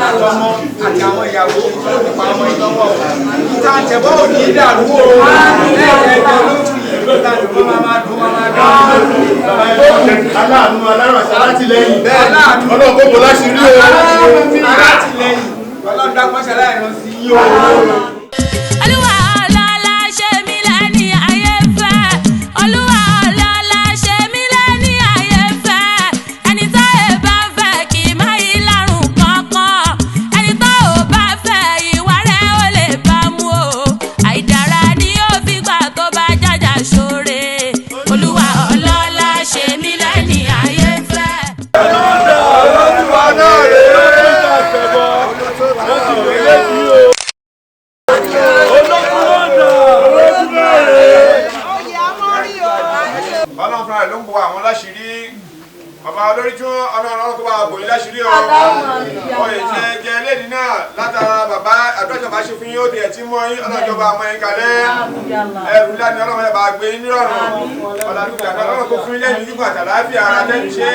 àtọmọ àti àwọn ìyàwó nípa ọmọ ìlọ́wọ́ Ìtàntẹ̀bọ̀ ò ní dàrú o lẹ́ẹ̀kẹ́jọ lórí ìtàntẹ̀bọ̀ máa dùn aláàánú alárànṣẹ́ alátìlẹ́yìn ọlọ́gbọ́ bọ̀ láti rí o alátìlẹ́yìn ọlọ́dún akọ́ṣẹ́ aláìrán sí yí o. Bàbá Oloritun ọlọ́run kó bá bòyí láṣìírí o. Oyè tí ẹ jẹ lẹ́ni náà látara bàbá àdúràjọba ṣe fún yín ó di ẹ̀tí mọ́ yín ọlọ́jọba àmọ́ yín kalẹ̀. Ẹrù lánàá ọlọ́run ẹ̀ bá gbé yín nírọ̀rùn. Ọ̀làdúgà ọlọ́run kó fún yín lẹ́nu gígùn àtàláfíà ara tẹ́lẹ̀ ṣe.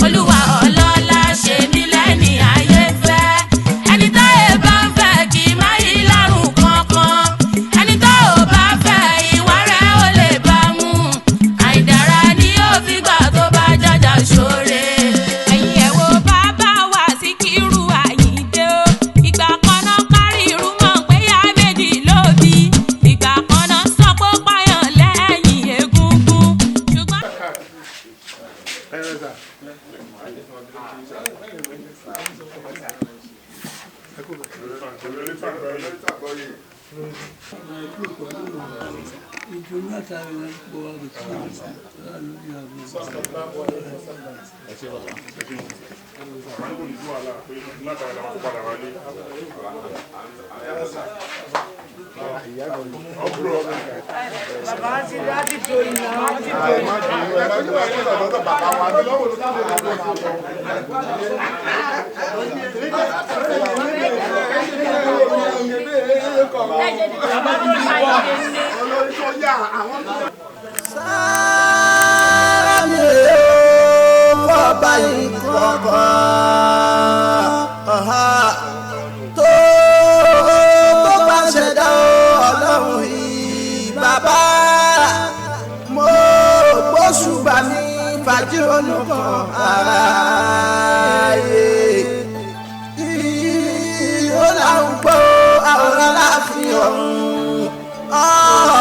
Olúwa ọlọ́lá ṣe mí lẹ́ni ayé fẹ́. Ẹni tá ẹ bá ń fẹ́ kì í má yí lárùn kankan. Ẹni tá ò bá fẹ́ ìwà rẹ̀ ó lè bá mú. Àìdára ni yóò fi gbà tó bá jájà ṣoore. Ẹ̀yin ẹ̀ wo bàbá wa Síkírù Àyìndé o. Ìgbà kan náà kárí irú mọ̀ pé yá méjì ló bí. Ìgbà kan náà sọ pé ó pààyàn lẹ́yìn egungun. Ṣùgbọ́n.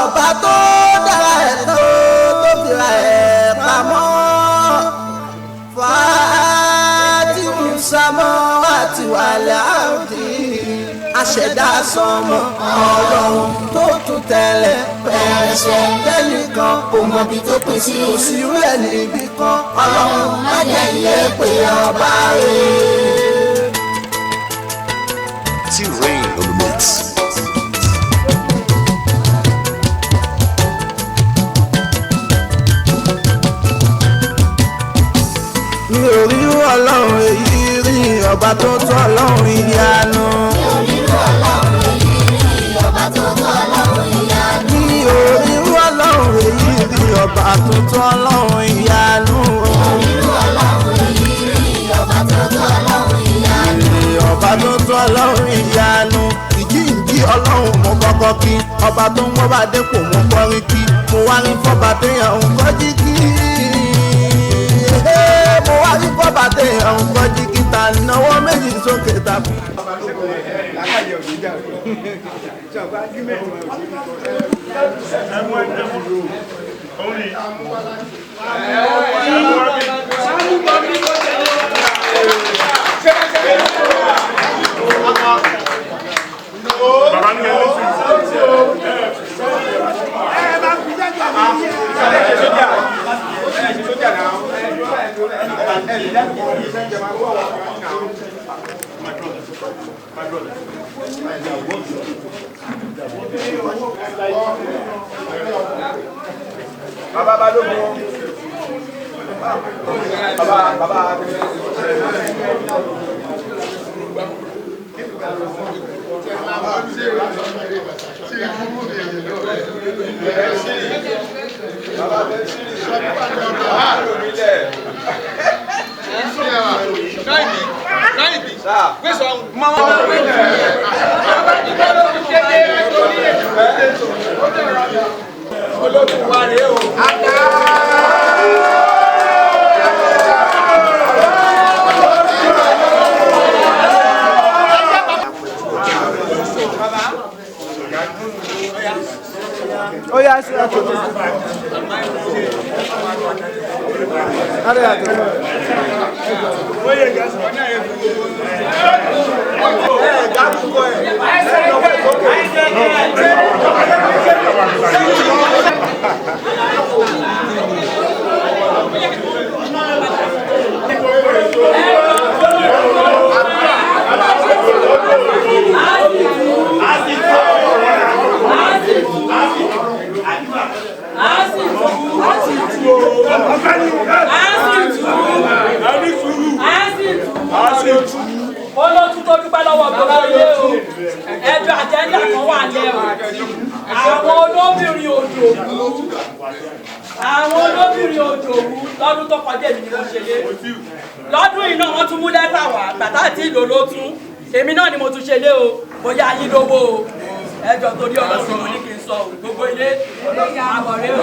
Ọba tó dára ẹ̀ tó fìlà ẹ̀ pamọ́ fàátìmù sámọ́ àti wàlẹ̀ àrùtì aṣẹ̀dá sọmọ ọlọ́run tó tún tẹ̀lé pẹ̀rẹ̀sẹ̀ tẹ́nìkan kò mọ̀bí tó pín sí òsì rẹ̀ níbì kan ọlọ́run má jẹ́ iye pé ọba rẹ̀. T-Rain on the mix. Mi ò rí ọlọ́run èyí rí ọba tó tọ́ ọlọ́run ìyanu. Mi ò rí ọlọ́run èyí rí ọba tó tọ́ ọlọ́run ìyanu. Mi ò rí ọlọ́run èyí rí ọba tó tọ́ ọlọ́run ìyanu. Mi ò rí ọlọ́run èyí rí ọba tó tọ́ ọlọ́run ìyanu. Ọba tó tọ́ ọlọ́run ìyanu. Ìjíǹjí ọlọ́run mo kọ́kọ́ kí ọba tó ń wọ́n bá dépò mo kọrin kí mo wá rí fọ́ba téèyàn ń kọ́jí kí. Mo wá ní bọ́bà dé ọ̀hún kọjí kíta náwó méjì sókè tàbí. Baba Balogun. Baba. Oh yeah, I see that. Olótú tó dúpẹ́ lọ́wọ́ gbogbo ilé o, ẹjọ́ àjẹ́ńdà kan wà ní ẹ̀wọ̀. Àwọn olóbìnrin òjòwú lọ́dún tó kọjá èmi ni mo ṣe lé. Lọ́dún yìí náà wọ́n tún mú lẹ́tà wá, bàtà àti ìlò ló tún. Èmi náà ni mo tún ṣe lé o, mo yá yín lówó o. Ẹjọ́ torí ọlọ́sìn mo ní kí n sọ o, gbogbo ilé àbọ̀rẹ́ o.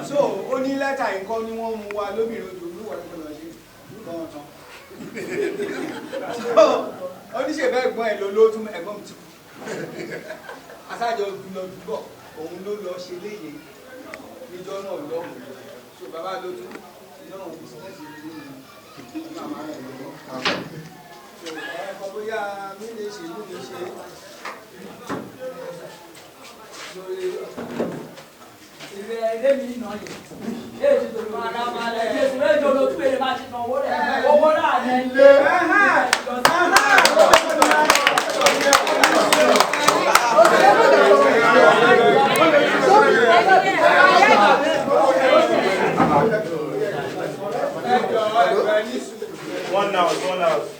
So ó ní lẹ́tà nǹkan ni wọ́n mú wa lóbìnrin ojú olúwa ní ọ̀nà ṣe nǹkan ọ̀tán. Oníṣègbè ẹ̀gbọ́n ẹ̀ ló tún ẹ̀gbọ́n mi ti kú. Asájọ lọ dúbọ̀ òun ló lọ ṣe léye níjọ́ náà lọ́hùn. So bàbá ló tún náà bísíǹsì ìlú ọ̀nà àwọn ọ̀rọ̀ lọ́wọ́. So ẹ̀kọ́ bóyá mi lè ṣe ìlú mi ṣe lórí Ilé mi nà yìí. Èyí tó lọ ara máa lẹ̀. Jésù méjì olótú èrè máa ti san owó rẹ̀. Owó náà ní ilé. One house.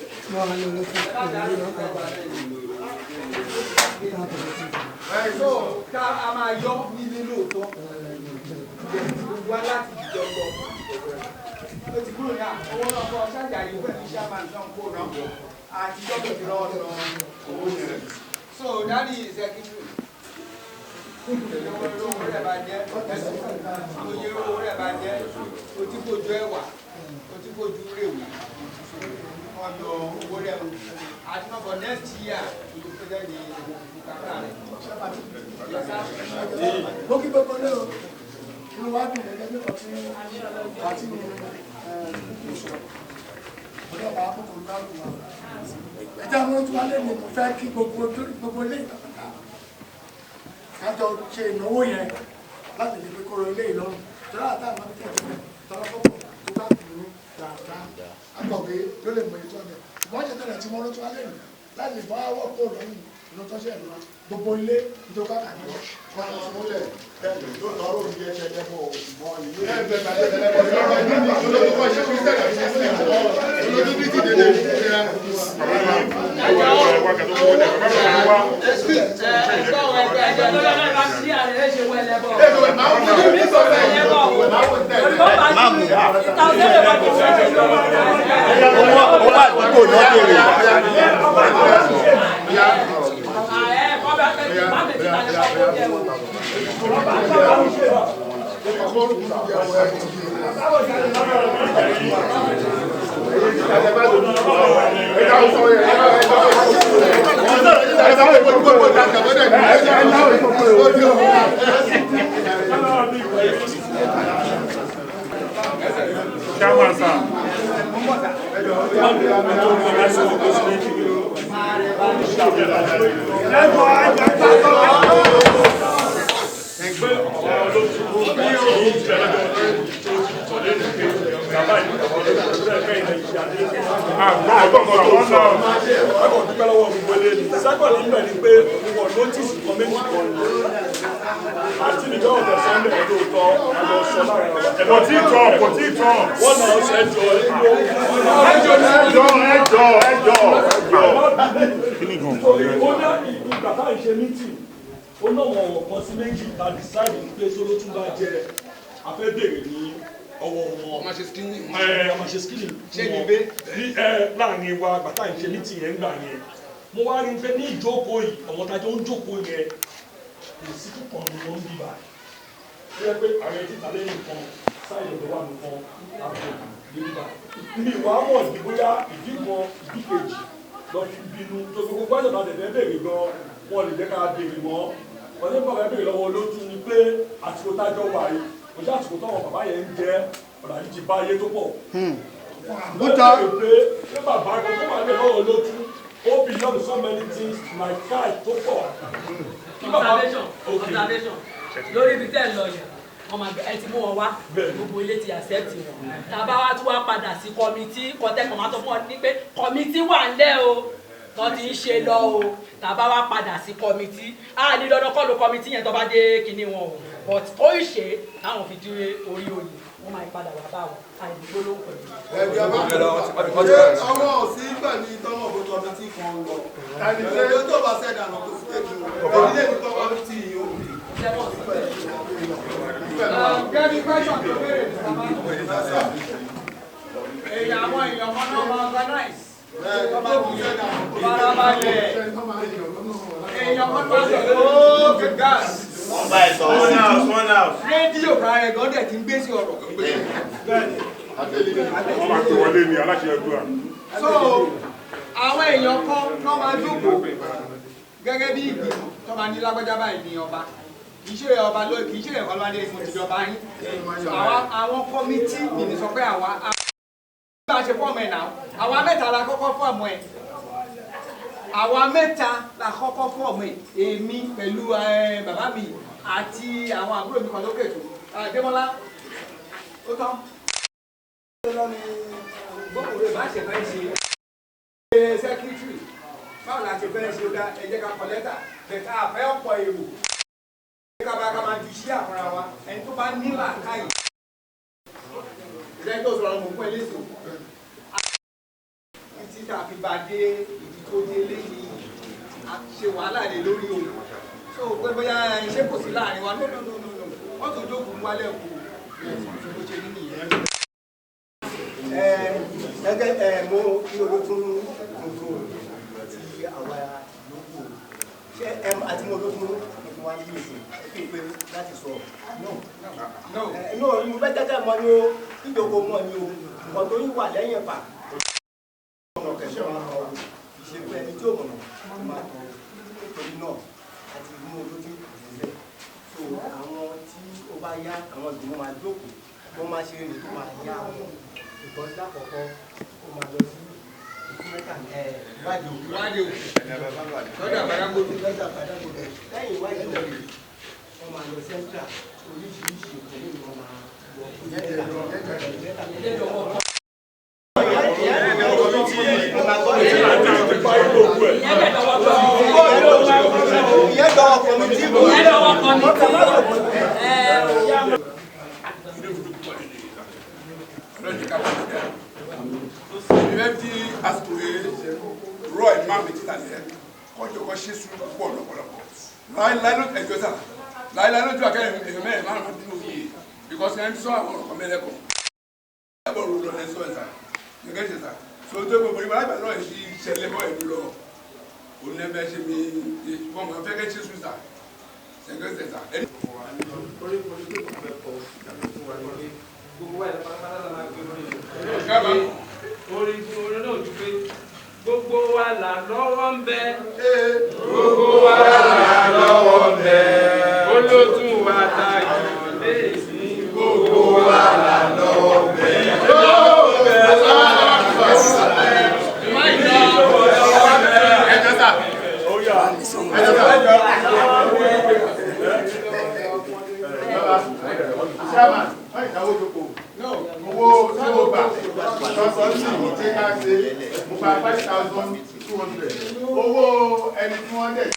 So ká a máa yọ nílé lóòótọ́ wá láti ìjọba ó ti kúrò ní owó náà fọ ṣáàjà yìí pẹ̀lú chairman náà kó náà àti ìjọba ti rọ ọ̀nà owó yẹn. So dáàdi executive owó rẹ̀ bá jẹ́ oye owó rẹ̀ bá jẹ́ otí kojú ẹ̀wà otí kojú rèwé wọ́n yọ owó rẹ̀ wò àti náà for next year ìlú fẹ́jẹ́ ní kàkà rẹ̀. Mo kí gbogbo lé o, inú wa dùn gẹ́gẹ́ bí ọtí àti ọlọ́pàá àkókò káàkiri wa. Ẹjẹ́ àwọn ojú wa lè ní mo fẹ́ kí gbogbo ilé ìtàkàtà kájọ ṣe ìnáwó yẹn láti lè fi kóró ilé ìlọrun. Jọlá àti àwọn akẹ́kọ̀ọ́ ìjọba tọ́lọ́pọ̀ tó bá kì í dáadáa. Agbọ̀gbé ló lè mọ ètò ọ̀nà. Ṣùgbọ́n ṣe tẹ̀lé tí wọ́n ló tún wá lè rìn láti lè fọ́ àwọ̀ kó lọ́rùn ìlú tó ṣe ìlú gbogbo ilé tó ká kàní lọ. Wọ́n ti múlẹ̀ bẹ́ẹ̀ yóò tọrọ òní ẹ̀ṣẹ̀ ẹ̀kọ́ òṣùwọ̀n ìlú. ó ná ìgbà táwọn ìṣe meeting ó ná wọn kan sí méjì ta decide pé Oloritun bá jẹ afẹ́ bèrè ní ọwọ́ wọn. ọmọ ṣe skinny. ọmọ ṣe skinny. ṣé ní ibé. láàrin wa àgbà táwọn ìṣe meeting yẹn ń gbà yẹn mo wá rí pé ní ìjókòó yìí ọmọ tájọ ń jókòó yẹn kò sí kíkan ní wọn bí báyìí ó yẹ pé ààrẹ títà lẹ́yìn kan sáyẹn ló wà nìkan àbò níbi báyìí mi wàá mọ̀ ní bóyá ìdí kan ìdí kejì lọ fi bínú tó gbogbo gbọ́dọ̀ bá tẹ̀lé béèrè gan wọn lè jẹ́ ká béèrè mọ́ wọ́n ní bàbá béèrè lọ́wọ́ Oloritun ni pé àsìkò tájọ́ wà yìí kò sí àsìkò táwọn bàbá yẹn ń jẹ́ ọ̀rọ̀ yìí ti bá ayé tó pọ̀. wọ́n béèrè pé bàbá kan tó máa ń bẹ̀ lọ́wọ́ Oloritun ó belong so many things like car tó pọ̀. observation lórí ibi tẹ́ ẹ lọ yẹn wọ́n máa ẹ ti mú wọn wá gbogbo ilé ti accept wọn tàbá wa tún wá padà sí kọmitì kọtẹ́kọ̀ máa tó fún ọ ní pé kọmitì wà ńlẹ̀ o tó ti ń ṣe lọ o tàbá wa padà sí kọmitì á ní dandan kọ́ ló kọmitì yẹn tó bá dé kinní wọn o but ó ń ṣe táwọn fi dúró orí oyè wọ́n máa padà wá bá wọn àìdúgbò ló ń pẹ̀lú. àwọn òsì gbà ní tọ́wọ́ bó kọmitì kan lọ ẹni tó bá ṣẹ̀dá lọ kó sí kéèkì wọn ilé mi tọ́ kọmitì yìí ó bì. gẹ́gẹ́ bí question tó béèrè ní sábà èèyàn àwọn èèyàn kan náà máa organize. Farabalẹ̀ èèyàn kan máa sọ ooo gas. rédíò kan rẹ̀ gan dẹ̀ ti ń gbé sí ọ̀rọ̀. wọ́n máa tó wọlé ní aláṣẹ ẹgbẹ́ wa. so àwọn èèyàn kan náà máa jókòó gẹ́gẹ́ bí ìgbìmọ̀ tó máa ní lágbájá báyìí ní ọba kì í ṣe ọba lóye kì í ṣe ẹ̀kọ́ lọ́wọ́dé mo ti dọ̀ba yín àwọn kọ́mítì mi ní sọ pé àwa bá a ṣe fọ́ọ̀mù ẹ̀ náà àwa mẹ́ta la kọ́kọ́ fọ́ọ̀mù ẹ̀ àwa mẹ́ta la kọ́kọ́ fọ́ọ̀mù ẹ̀ èmi pẹ̀lú bàbá mi àti àwọn àbúrò mi kan lókè tó Adémọ́lá ó tán. gbogbo rẹ̀ bá ṣe fẹ́ ṣe sẹ́kítírì báwo la ṣe fẹ́ ṣe ó dá ẹ jẹ́ ká kọ lẹ́tà bẹ̀ka àfẹ́ ọ̀pọ̀ èrò ká máa ju sí àfúnra wa ẹni tó bá nílà káyì ìdájọ́ tó sọ̀rọ̀ mọ̀ fún ẹ lẹ́sìn títí tá a fi bá dé ìdí tó dé lẹ́yìn ṣe wàhálà lé lórí o so pé bóyá iṣẹ́ kò sí láàrin wa lọ́nà wọ́n tó jókòó wálẹ̀ kù bó ṣe ní nìyẹn. gẹ́gẹ́ mo kí Oloritun tuntun ti àwa lóko ṣé àti mo Oloritun tuntun wá ní ìsìn kí n pé láti sọ no mo fẹ́ jẹ́jẹ́ mọ́ ni o ìjọba mọ́ ni o nǹkan tó yín wà lẹ́yìn ẹ̀fà ọ̀nà kẹsàn-án máa kọ ìṣègùn ẹni tí ò mọ̀nà máa kọ nítorí náà àti mú Oloritun ìṣẹ̀lẹ̀ so àwọn tí ó bá yá àwọn ìgbìmọ̀ máa jókòó wọ́n máa ṣe èrè tó máa yá wọn ìtọ́jú lákọ̀ọ́kọ́ ó máa lọ sí ìfúnmẹ́ta ìwádìí lọ́dà àbádágbòdò lẹ́yìn ìwádìí òkè wọ́n máa lọ sẹ́ńtà oríṣiríṣi ìpínlẹ̀ ni wọ́n máa wọ ìrẹ́tí àsìkò rọ ẹ̀ máa mi títà lẹ́ kọjọ kọ ṣe sùúrù púpọ̀ lọ́pọ̀lọpọ̀ láìláì ló ẹjọ́ sà láìláì lójú akẹ́yìn èèyàn mẹ́rin márùn-ún dín òye because ẹni sọ àwọn ọ̀rọ̀ mẹ́lẹ́kọ̀ọ́ ẹ̀bọ̀ rò lọ lẹ́sọ̀ ẹ̀sà nígbà ṣe sà so tó gbogbo ìgbà láìpẹ́ náà ṣe ṣẹlẹ̀ bọ́ ìlú lọ òun ní ẹbẹ̀ ṣe mi wọ́n máa fẹ́ kẹ́ ṣe sùn sà ṣẹ̀gbẹ́ ṣe sà. orin náà ju pé gbogbo wa là lọ́wọ́ ń bẹ. gbogbo wa là lọ́wọ́ ń bẹ. Oloritun wa tayọ̀ lé sí. gbogbo wa là lọ́wọ́ ń bẹ. Owó tí ó gbà lọ́sọ̀ sí ìdí ká ṣe mo gba 5,200 owó ẹni tí wọ́n dẹ̀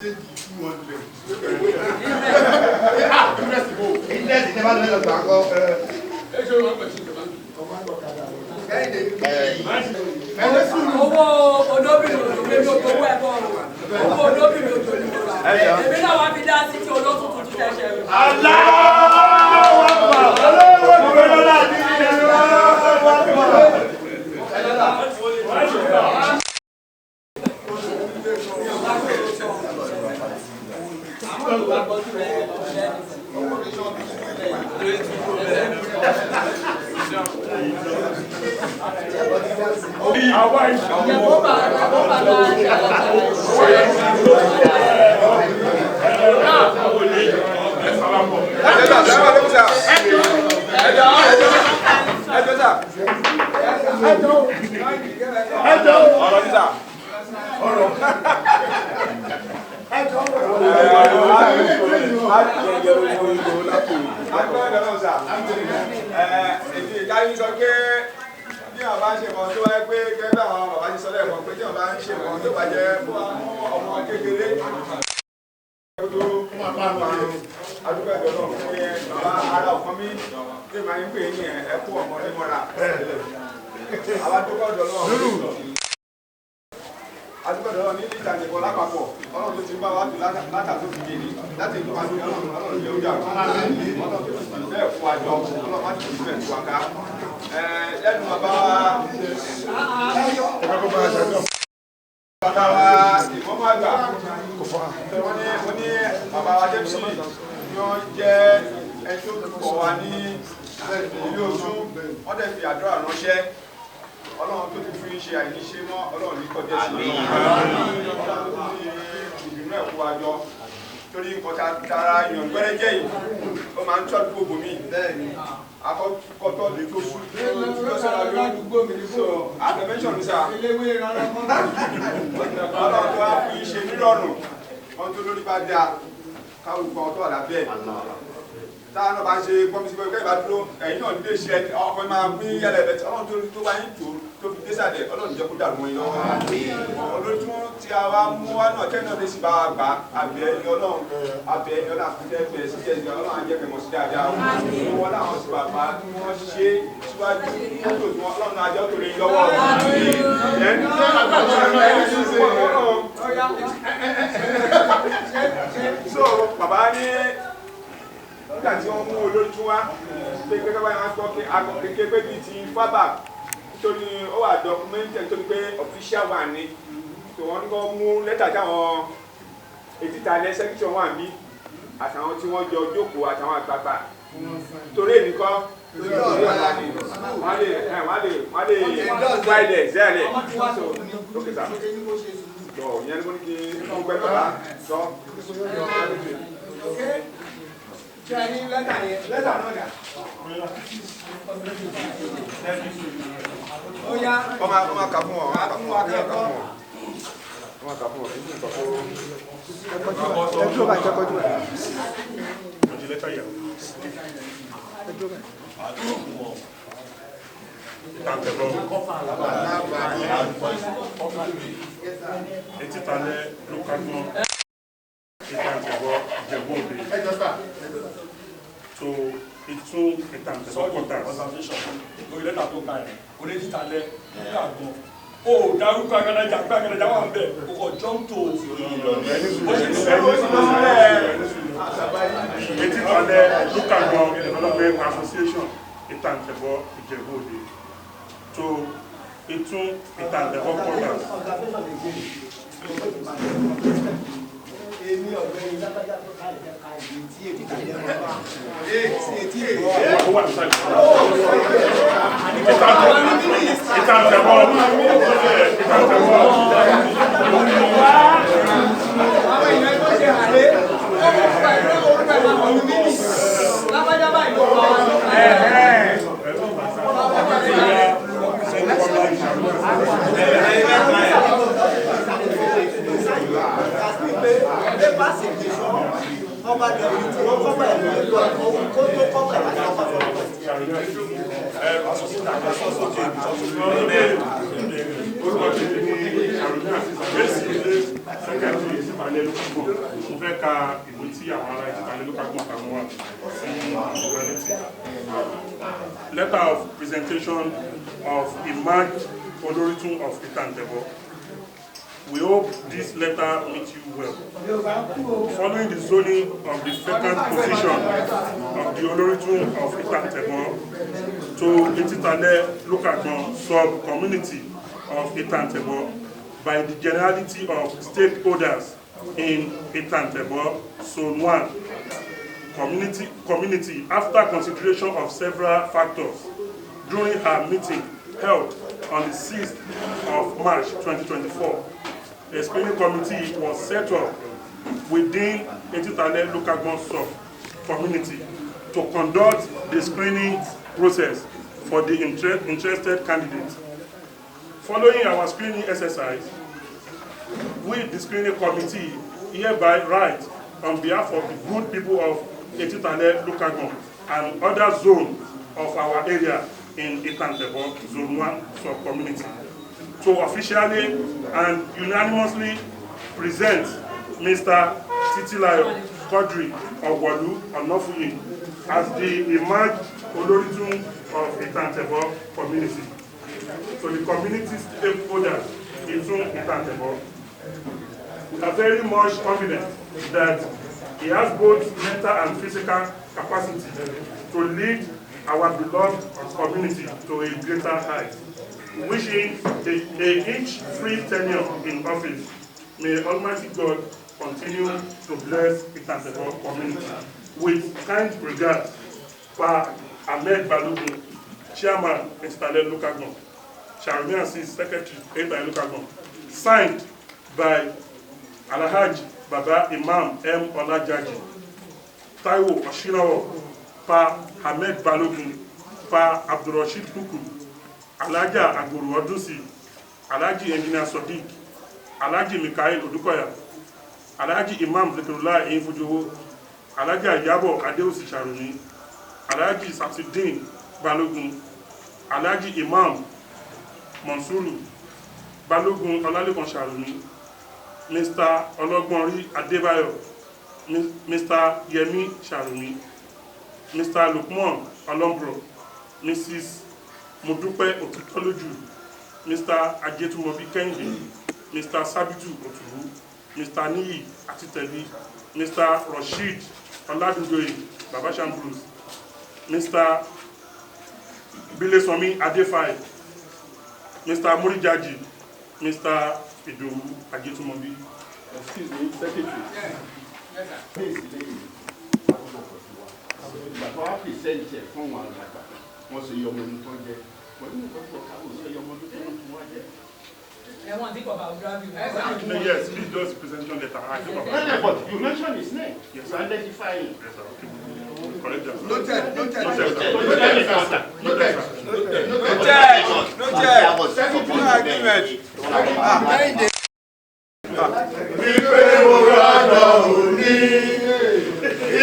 ṣe 200. Ìdẹ́sì ní bá lọ́lọ́ gbà kọ́. owó olóbìnrin òjò lè lò owó ẹ̀kọ́ owó olóbìnrin òjò ní ìlú èmi náà wá fi dá sí ti olótùn tuntun ṣẹ̀ṣẹ̀ rẹ̀. Adúgbòdò ní Ìtànìbọ̀ lápapọ̀ ọlọ́run tó ti bá wá látàtó fi dé ní láti ìlú àti ọlọ́run yóò jà ọlọ́run tó ti bẹ́ẹ̀ fún àjọ ọlọ́run máa ti fi bẹ́ẹ̀ fún àká lẹ́nu bàbá wa ìmọ̀mọ́ àgbà wọ́n ní bàbá wa débùsì ni wọ́n jẹ́ ẹni tó kọ̀ wá ní ILE-UTUN wọ́n dẹ̀ fi àdúrà ránṣẹ́ ọlọ́run tó ti fún yín ṣe àìníṣe mọ́ ọlọ́run ní kọjá sí i ọlọ́run tó ti ìdùnnú ẹ̀kú àjọ torí nǹkan tara èèyàn gbẹ́rẹ́ jẹ́ yìí ó máa ń tọ́jú gbogbo mi akọ́kọ́tọ́ lè tó sùn ló sọ̀rọ̀ lórí àdúgbò mi ní so àtẹ̀mẹ́sọ̀n ní sáà ọlọ́run tó wá fún yín ṣe nírọ̀rùn wọn tó lórí bá dáa káwọn olùkọ́ ọtọ́ àlàbẹ́ táwọn náà bá ń ṣe gbọ́n sí pé ìbá dúró ẹ̀yìn náà nílé ṣe ọkọ̀ máa ń pín yẹlẹ̀ ẹ̀bẹ̀ tí ọlọ́run tó bá yín tó fi dé sàlẹ̀ ọlọ́run jẹ́ kó dàrú wọn lọ́wọ́ Olótùn tí a wá mú wá náà kẹ́ni náà lè sì bá wa gbà àbẹ̀ ẹni ọlọ́run àfihàn ẹgbẹ́ sí ẹ̀sìn ọlọ́run àjẹkẹ̀ mọ̀ sí dáadáa wọn láwọn sì bàbá wọn ṣe síwájú mọ́tò tí wọn ọlọ́run àjọ tó lè lọ́wọ́ so bàbá ní nígbà tí wọ́n mú Olótùn wá pé gẹ́gẹ́ báyìí wọ́n gbọ́ pé akọ kékeré pé bíi ti fábà nítorí ó wà dọ́kúmẹ́ntì nítorí pé official wà ní tó wọ́n kọ́ mú lẹ́tà táwọn ètìtà alẹ́ sẹ́kítọ̀ wà ní àtàwọn tí wọ́n jọ jókòó àtàwọn àgbààgbà torí ènìkọ́ lórí ọ̀la ni wọ́n lè wáìlẹ̀ zẹ́ẹ̀lẹ̀ lókè sá tó ìyẹn ni mo ní kí wọ́n gbẹ́ bàbá sọ. Ṣé lẹ́tà yẹn? Lẹ́tà náà dà. Ó yá. Ọmọ kà fún ọ. Kà fún wa kẹ́kọ̀ọ́. Ọmọ kà fún ọ. Ẹ dúró bá jẹ́ kọjú ẹ̀. Ojú lẹ́tà yẹ̀ wò. Ẹ dúró bá. Ìtànìbọ̀ Ìtìtalẹ̀ lókàgbọ́n Ìtànìbọ̀ Ìjẹ̀bú Òde so ILE-UTUN Ìtànìbọ̀ kọ́tà lórí lẹ́tà tó ka ẹ̀ Olótìtalẹ̀ lókàgbọ́n ó dárúkọ agadajà pé agadajà wà ń bẹ̀ kò kọ̀ jọ́ǹtò Ìtìtalẹ̀ lókàgbọ́n Development Association Ìtànìbọ̀ Ìjẹ̀bú Òde so ILE-UTUN Ìtànìbọ̀ kọ́tà. Èmi ọ̀gbẹ́ni lágbájá tó ká ìjẹ́ ká ìdí tí èdè tàbí ẹ̀rọ bá. Ètí èdè. Ó wà ní sáyẹn. Ìtànìbọ̀. Àwọn èèyàn tó ṣe àlẹ́ orúkọ ìlú àwọn mímí lágbájá báyìí ló pa wọn. Ọba dẹ̀bi tí wọ́n kọ́pà ẹ̀rọ ẹ̀lú ọkọ̀ kó tó kọ́pà ẹ̀rọ ẹ̀lú ọkọ̀ Orúkọ secretary Titilayo local government mo fẹ́ ka ìwé tí àwọn ará Titilayo local government àwọn wà sí humanity. Letter of presentation of emerged Oloritun-Itantebo. We hope this letter meets you well. Following the zoning of the vacant position of the Oloritun-Itantebo to the Titilayo local government sub-community of Itantebo by the generality of stakeholders in Itantebo, Zone 1 community after consideration of several factors during her meeting held on the 6th of March 2024. A screening committee was set up within Titilayo local government sub-community to conduct the screening process for the interested candidates. Following our screening exercise, we, the screening committee, hereby write on behalf of the good people of Titilayo local government and other zones of our area in Itantebo, Zone 1 sub-community, to officially and unanimously present Mr. Titilayo Quadri Onafuye as the emerged Oloritun-Itantebo community to the community stakeholders in Itantebo. We are very much confident that he has both mental and physical capacity to lead our beloved community to a greater height. Wishing each free tenure in office, may Almighty God continue to bless Itantebo community. With kind regards, Pa Ahmed Balogun, Chairman, Titilayo local government, Sharmi Assis, Secretary, Titilayo local government, signed by Alhaji Baba Imam M. Olajaji, Taiwo Oshinawo, Pa Ahmed Balogun, Pa Abdurrashid Kuku, Alhaja Aguru Odusi, Alhaji Engineer Sadiq, Alhaji Mikael Odukoya, Alhaji Imam Zekrullah Infujowo, Alhaji Ayabo Adeusi Sharumi, Alhaji Samsudeen Balogun, Alhaji Imam Monsuru Balogun Olalekan Sharumi, Mr. Ologbonri Adebayo, Mr. Yemi Sharumi, Mr. Lukman Olombro, Mrs. Modupe Otutoloju, Mr. Ajetumobi Kende, Mr. Sabitu Otubu, Mr. Niyi Atitebi, Mr. Rashid Oladudoye Babashan Bruce, Mr. Bilesomi Adefai, Mr. MORI Jaji, Mr. Idowu Ajetumobi. Excuse me, Secretary. Yes, sir. Bàbá wa present ẹ̀ fún wọn àgbàgbà wọ́n ṣe yọmọ ní tó jẹ́ wọ́n ní wọ́n tó káwọ́ ṣe yọmọ ní tó ń tún wá jẹ́. Ẹ̀wọ̀n tí kò bá ọdún bí Yes, please just presentation letter. But you mentioned his name. Yes, to identify him. Yes, sir. Correct, sir. Noted. Wípé mo rádọ̀ òní,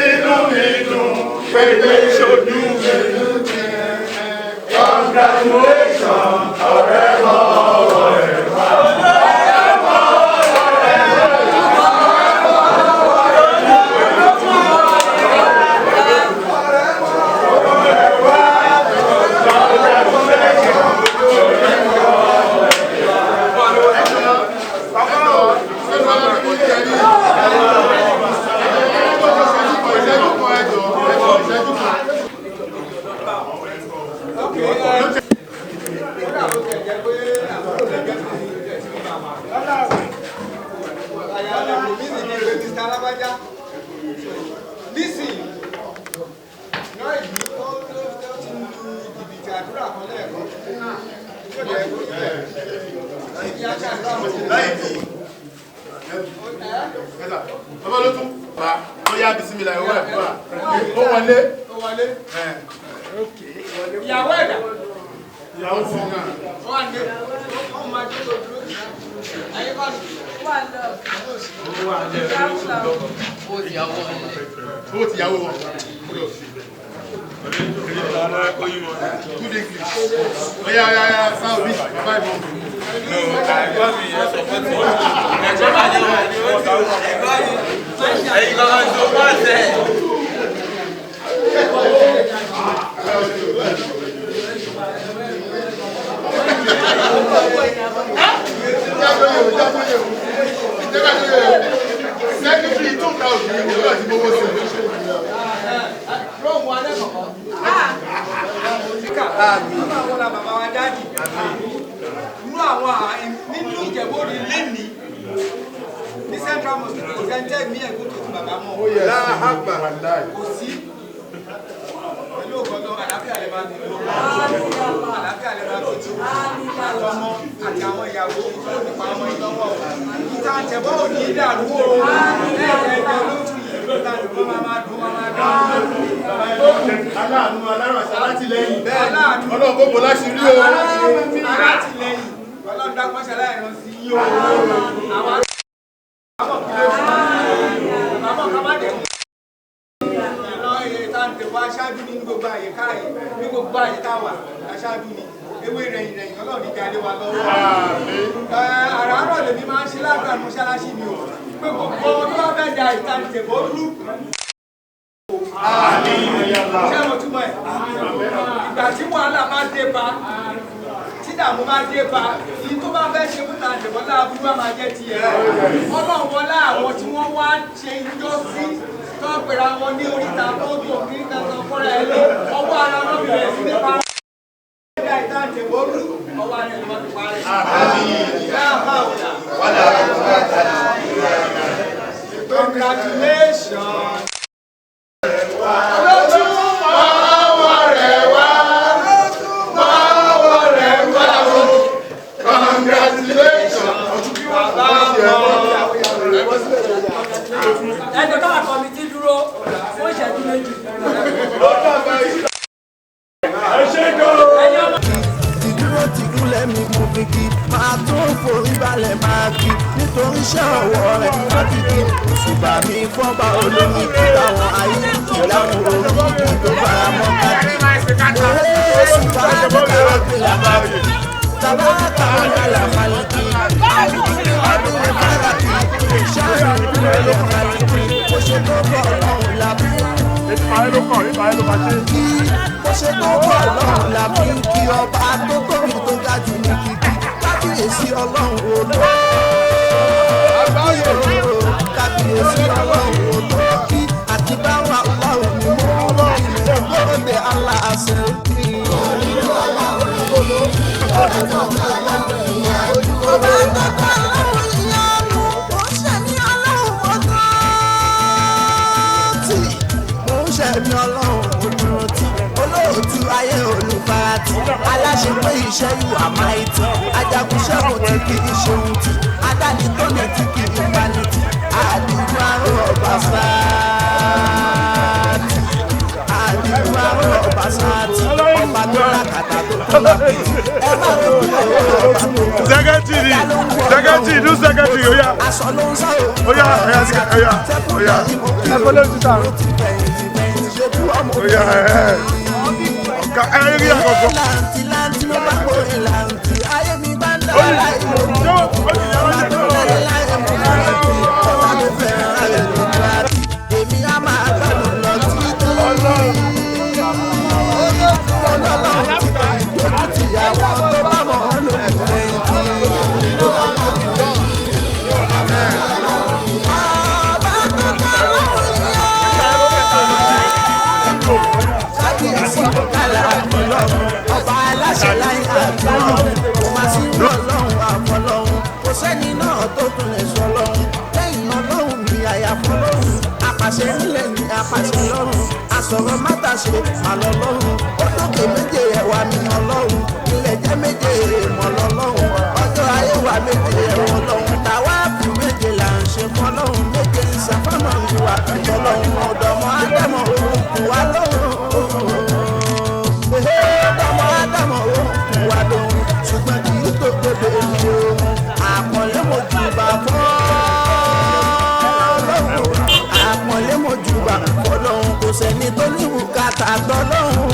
inú mi dùn, pépé ṣojú mi. Congratulations, ọ̀rẹ́ mọ́ ọ̀rẹ́ wá. Oloritun pa ó yá bisimilá ó wà ó wọlé. Ìyàwó ẹ̀dá. Ìyàwó sí náà. Ó wà ní ó máa jẹ́ lójú ayé bá ní. wà lọ. Ó ti yàwó wọn. Good English. Ó yá sáà bí bàbá ìbọn. nínú Ìjẹ̀bú Òde lẹ́ni ní Central Mosque kò sẹ́ńtẹ́ mi ẹ̀kọ́ tó ti bàbá mọ́ kò sí pẹ̀lú ògbọ́dọ̀ àlàáfíà lè máa dùn àlàáfíà lè máa tuntun àtọmọ àti àwọn ìyàwó tó nípa ọmọ ìlọ́wọ́ Ìtàǹtẹ̀bọ̀ ò ní dàrú o ẹ̀ẹ́dẹ̀ẹ́dẹ̀ lójú yìí ìtàǹtẹ̀bọ̀ máa dùn aláàánú alárànṣẹ́ alátìlẹ́yìn ọlọ́run gbogbo láti rí o alátìlẹ́yìn ọlọ́run dákọ́ṣẹ́ aláìrán sí yí o àwọn ìtàǹtẹ̀bọ̀ aṣáájú ní gbogbo àyíká yìí ní gbogbo àyíká wà aṣáájú ni ewé rẹ̀yìn rẹ̀yìn ọlọ́run ní jáde wa lọ́wọ́ àràárọ̀ lèmi máa ń ṣe lágbàá mọ́ṣáláṣí mi o pé gbogbo tó bá fẹ́ da Ìtàǹtẹ̀bọ̀ rú ṣé mo túmọ̀ ẹ̀ ìgbà tí wàhálà bá dé bá tí dààmú bá dé bá èyí tó bá fẹ́ ṣe fún Ìtàǹtẹ̀bọ̀ láàbúrú bá máa jẹ́ tiẹ̀ ọlọ́run wọlé àwọn tí wọ́n wá ṣe ijó sí tó pèrè àwọn ní oríta tó tó kí n kankan fọ́ra ẹ̀ lé ọwọ́ ara wọn bẹ̀rẹ̀ sí nípa Ìtàǹtẹ̀bọ̀ rú ọwọ́ ara ẹ̀ ló máa fi parẹ́. Congratulations. Ẹjọ́ káwà kọmitì dúró fún ìṣẹ́jú méjì. Ìdúró ti kúnlẹ̀ mi mú kíkí, máa tún forí balẹ̀ máa kí, nítorí iṣẹ́ ọwọ́ rẹ̀ máa kíkí. Òṣùbà mi fọ́ba olómi táwọn ayé ìlànà olómi tó bára mọ́ kájí. Oṣù bá dára pé làbárí, tàbá kàwé kàlà màlìkì. Ọdún ìbára kì í, ṣáà ìpínlẹ̀ màlìkì. Mo ṣe tó bọ̀ ọlọ́run làbí. Mo ṣe tó bọ̀ ọlọ́run làbí kí ọba tó tóbi tó ga jù ní kíkí. Kábíyèsí ọlọ́run olóò. Kábíyèsí ọlọ́run olóò. Àti báwa ọlọ́run ni mo rọ́ ilé gbọ́dọ̀ aláàṣẹ kí. Ọba tó bá ọlọ́run ìyanu, ó ṣe ní ọlọ́run mọ́tò tí. Mo ń ṣe ní ọlọ́run mọ́tò tí. Olóòtú ayé olùfarati, aláṣẹ pé iṣẹ́ ìwà máa ti. Ajagunṣẹ́gun tí kì í ṣe ohun tí. Adáni tó lè tí kì í pani tí. Àdìgún àrùn ọba sáàtì. Àdìgún àrùn ọba sáàtì. Ọba tó lákàtà tó tó lápẹ̀tì. Ẹ má ló ń bọ̀ ọba tó kọ̀. Secretary, do secretary, oya. Aṣọ ló ń sọ̀rọ̀. Oya. Ẹ fọlọ́ ti ta. Oya ka ẹ rí àkọ́kọ́. Láǹtì láǹtì ló bá kó ìlàǹtì. Ayé mi bá ń dára láì lò ní. Ọba tó lẹ́yìn láyé mo láǹtì. Ọba tó fẹ́ràn ayé ló ń bá ti. Èmi á máa gbádùn lọ títí. Ọlọ́run ti bá ìjọba tìyàwó tó bá mọ̀ ọ́ lórí fẹ̀yìntì. Kábíyèsí kálá àfọlọ́run, ọba aláṣẹ láyé àfọlọ́run, kò má sí ọlọ́run àfọlọ́run, kò sẹ́ni náà tó tún lè sọ lọ́run, lẹ́yìn ọlọ́run ní àyàfọlọ́run, apàṣẹ nílẹ̀ ní apàṣẹ lọ́run, asọ̀rọ̀ mátàṣe àlọ́ lọ́run, ó lókè méje ẹ̀wà mi ọlọ́run, ilẹ̀ jẹ́ méje èèmọ̀ lọ́lọ́run, ọjọ́ ayé wa méje ẹ̀wọ̀n lọ́run, tàwa fún méje là ń ṣe fọlọ́run, méje ìsàfọ́nà ìwà ìtọ́lọ́run, ọ̀dọ́mọ ádámọ̀ òun kù wá lọ́run. Ọmọ ádámọ̀ òun kù wá lọ́run, ṣùgbọ́n kì í tó gbogbo ohun àpọ̀lẹ́ mo jù bá fọ́ lọ́run, àpọ̀lẹ́ mo jù bá fọ́ lọ́run, kò sẹ́ni tó ní bùkátà tọ́ lọ́run.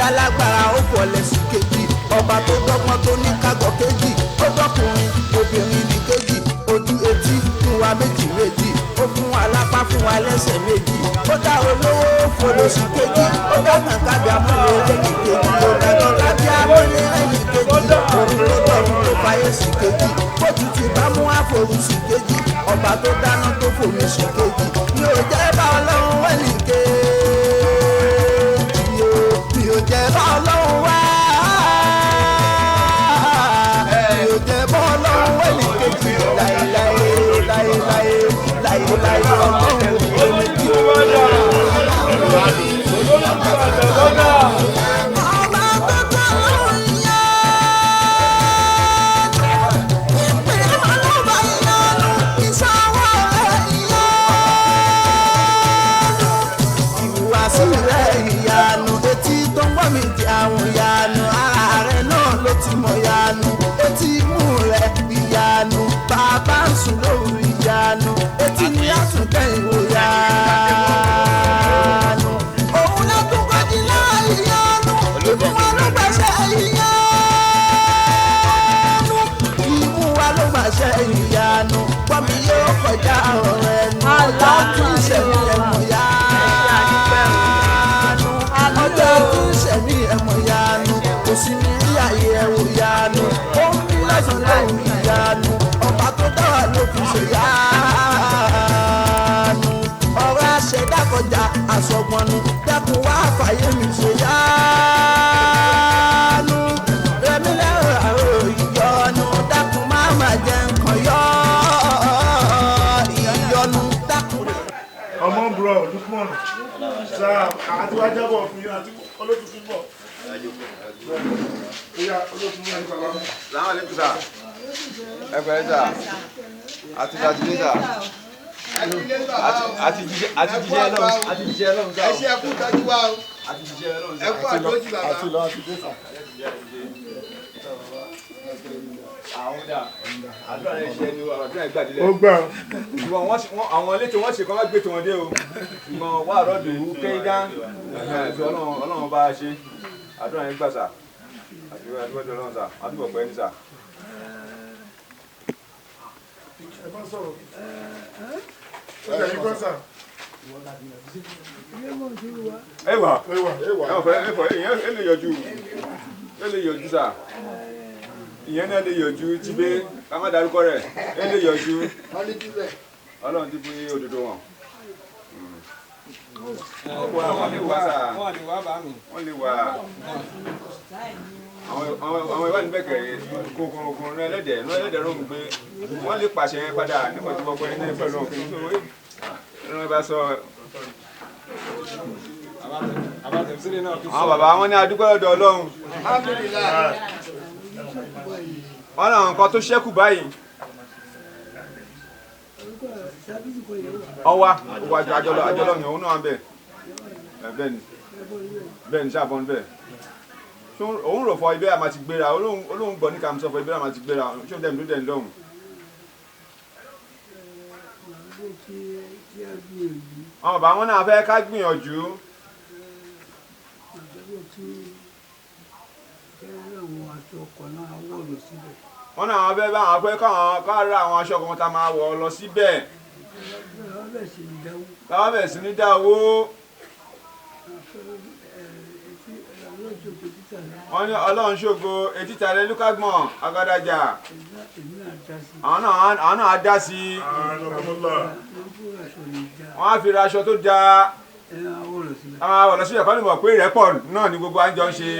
dá lágbára ó pọ̀lẹ̀ sí kejì ọba tó dọ́gbọ́n tó ní kágọ̀ kejì ó dọ́kùnrin obìnrin ní kejì ojú etí fún wa méjì méjì ó fún wa lápá fún wa lẹ́sẹ̀ méjì ó dá olówó fòlò sí kejì ó dá kàkàbí amúlẹ̀ ní kejì ó dá kàkàbí amúlẹ̀ ní kejì òun ló dọ̀rùn tó fàyè sí kejì ó tutù bá mú àforù sí kejì ọba tó dáná tó fòmí sí kejì mi ò jẹ́ bá ọlọ́run wẹ̀ ní kejì mi ò jẹ́ bá ọlọ́run wá mi ò jẹ́ bá ọlọ́run wẹ̀ ní kejì láéláé láéláé láéláé ọlọ́run ò ní kí ó wájà. Ìyanu etí tó ń gbọ́ mi di àwọn ìyanu ara rẹ̀ náà ló ti mọ̀ ìyanu etí imú rẹ̀ ìyanu bàbá ń sùn lóru ìyanu etí ni a tún kẹ́yìn wò ìyanu òun ló tún kọjú náà ìyanu ìmú wa ló gbàṣẹ ìyanu ìmú wa ló gbàṣẹ ìyanu pọ́nmi yóò kọjá ọ̀rọ̀ ẹnu ọjà tí ìṣẹ̀lẹ̀ ẹ̀mọ̀ yá. Ọjọ́ tó ń ṣẹ̀mí ẹ̀mọ̀ yanu, kò sí ní rí àyè ẹ̀wò yanu, ó ń bí lọ́sàn lóhùn ìyanu, ọba tó dáwà ló fi ṣe yanu. Ọ̀rọ̀ àṣẹdá kọjá àsọgbọnnu, dẹ́kun wá fàyè mi ṣe yanu. Rẹ̀mí lẹ́rọ àrò ìyọnu, dákun má má jẹ nǹkan yọ ìyọnu dákun. Ọmọ bro Lukman sáà àti wá jábọ̀ fún yín àti olótú fi bọ̀. Ìyá olótú mú ẹni bàbá mú. Láwọn àlékún sà. Ẹgbẹ̀rẹ́ sà. Àti àtijọ́ sà. Àti jíjẹ́ lọ́hùn sà. Ẹ ṣe ẹkú tọ́jú wa o. Àti jíjẹ́ lọ́hùn sà. Ẹkú àdójì bàbá. Àti lọ àti dé sà. Àwọn dà. Àdúrà rẹ̀ ṣe ẹni àdúrà ìgbàdílẹ̀. Ó gbà. Ṣùgbọ́n àwọn elétò wọ́n ṣe kọ́ bá gbé tí wọ́n dé o. Ṣùgbọ́n wà rọ́dù kéńdá. Ọlọ́run bá a ṣe. Àdúrà yẹn gbà sà. Àdúrà ọlọ́run sà. Àdúgbò pẹ́ ní sà. Ẹ má sọ̀rọ̀. Ó jẹ́ yín kọ́ sà. Ẹwà. Ìyẹn lè yọjú. Ẹ lè yọjú sà. Ìyẹn náà lè yọjú jíbé ká má darúkọ rẹ̀ ẹ lè yọjú Ọlọ́run ti fún òdodo wọn. Wọ́n lè wá sà wọ́n lè wá àwọn ìwà níbẹ̀ kẹ̀rẹ́ kòkòrò ẹlẹ́dẹ̀ ló ń gbé wọ́n lè pàṣẹ yẹn padà nígbà tí wọ́n pẹ́ ní pẹ̀lú ọkùnrin tó wé ẹ̀rọ bá sọ. Àwọn bàbá wọn ní adúgbò lọ́dọ̀ Ọlọ́run. Wọ́n náà nǹkan tó ṣẹ́kù báyìí. Ọwá àjọlọ ni òun náà ń bẹ̀. Bẹ́ẹ̀ ni ṣàbọ̀n bẹ́ẹ̀. Òun rò fọ ibẹ̀ àmà ti gbéra olóhùn gbọ́ ní kàmú sọ fọ ibẹ̀ àmà ti gbéra ṣó dẹ̀ ló dẹ̀ ń lọ́hùn. Àwọn bàbá wọn náà fẹ́ ká gbìyànjú. Wọ́n náà wọ́n fẹ́ bá àwọn pẹ́ káwọn ra àwọn aṣọ kan tá máa wọ̀ lọ síbẹ̀. Káwọn bẹ̀ sí ní dá owó. Wọ́n ní Ọlọ́run ṣògo Ètìtàlẹ̀ Lúkágbọ̀n Agádájà. Àwọn náà á dá sí i. Wọ́n á fi ra aṣọ tó dáa. Àwọn ọ̀nà síbẹ̀ kọ́ ni mọ̀ pé ìrẹ́pọ̀ náà ni gbogbo àjọ ń ṣe.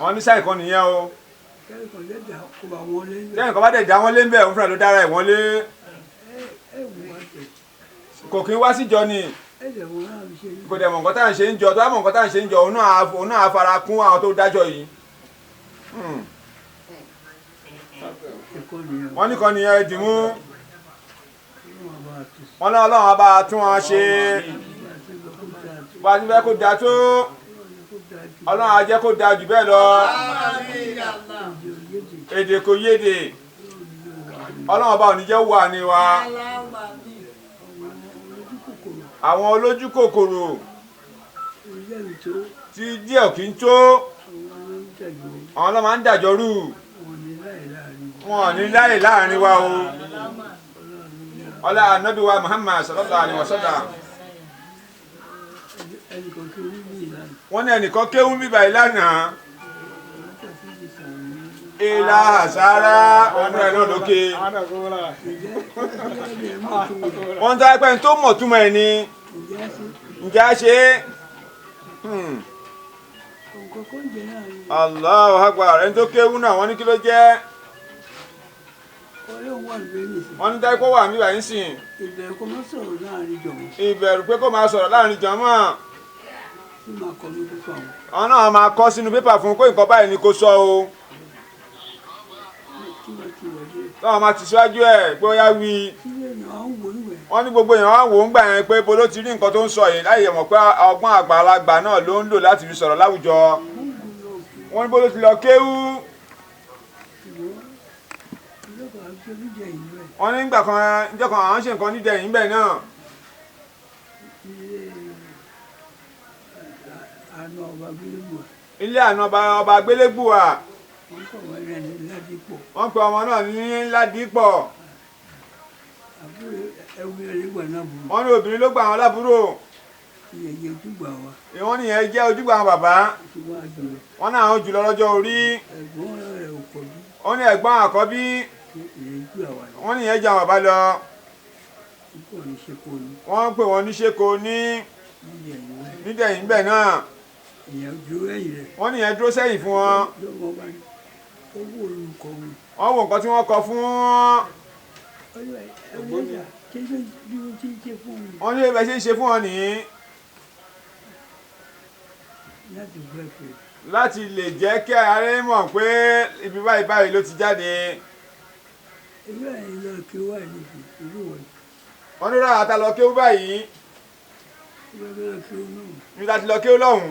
Wọ́n ní sáì kan nìyẹn o. Lẹ́yìn kan bá dẹ̀ dá wọn lé ń bẹ̀ òun fúnra ló dára ẹ̀ wọ́n lé. Kò kí ń wá síjọ ni. Kò dẹ̀ mọ̀ nǹkan tá à ń ṣe ń jọ tó bá mọ̀ nǹkan tá à ń ṣe ń jọ òun náà á fara kún àwọn tó dájọ́ yìí. Wọ́n ní kan nìyẹn dìmú. Wọ́n ní Ọlọ́run á bá tún wọn ṣe. Bá a ti fẹ́ kó dáa tó. Ọlọ́run á jẹ́ kó dáa jù bẹ́ẹ̀ lọ. Èdè kò yédè. Ọlọ́run ọba ò ní jẹ́ wà ní wa. Àwọn olójú kòkòrò tí díẹ̀ kì í tó àwọn ọlọ́mọ ń dàjọ́ rú wọn ò ní láyè láàrin wa o ọlá ànábì wa Muhammad sallallahu alaihi wasallam wọ́n ní ẹnìkan kéwú bíbá ìlànà ìlà àsára ọdún ẹ̀ náà lókè wọ́n ń tẹ́ pẹ́ tó mọ̀ túmọ̀ ẹ̀ ni ǹjẹ́ a ṣe Allahu Akbar ẹni tó kéwú náà wọ́n ní kí ló jẹ́ wọ́n ní tẹ́ kó wà níbà yín sìn ìbẹ̀rù pé kó máa sọ̀rọ̀ láàrin jàmáà àwọn náà máa kọ sínú pépà fún pé nǹkan báyìí ni kò sọ o táwọn máa ti síwájú ẹ̀ pé ó yá wí wọ́n ní gbogbo èèyàn wá wò ń gbà yẹn pé bó ló ti rí nǹkan tó ń sọ yìí láyé mọ̀ pé ọgbọ́n àgbàlagbà náà ló ń lò láti fi sọ̀rọ̀ láwùjọ wọ́n ní bó ló ti lọ kéwú wọ́n ní ìgbà kan ìjọ kan àwọn ṣe nǹkan nídẹ̀yìn bẹ́ẹ̀ náà ilé àná ọba gbélébùà wọ́n pe ọmọ náà ní Ládìpọ̀ wọ́n ní obìnrin ló gbà wọn lábúrò wọ́n nìyẹn jẹ́ ojúgbà wọn bàbá wọ́n náà ó jùlọ lọ́jọ́ orí wọ́n ní ẹ̀gbọ́n àkọ́bí wọ́n nìyẹn jẹ́ àwọn bàbá lọ wọ́n pè wọ́n ní ṣeko ní nídẹ̀yìn bẹ́ẹ̀ náà wọ́n nìyẹn dúró sẹ́yìn fún wọn wọ́n wo nǹkan tí wọ́n kọ fún wọ́n ní ẹbẹ̀ ṣe ń ṣe fún wọn nìyí láti lè jẹ́ kí ààrẹ mọ̀ pé ibi báyìí báyìí ló ti jáde wọ́n ní ráà ta lọ kéwú báyìí ní láti lọ kéwú lọ́hùn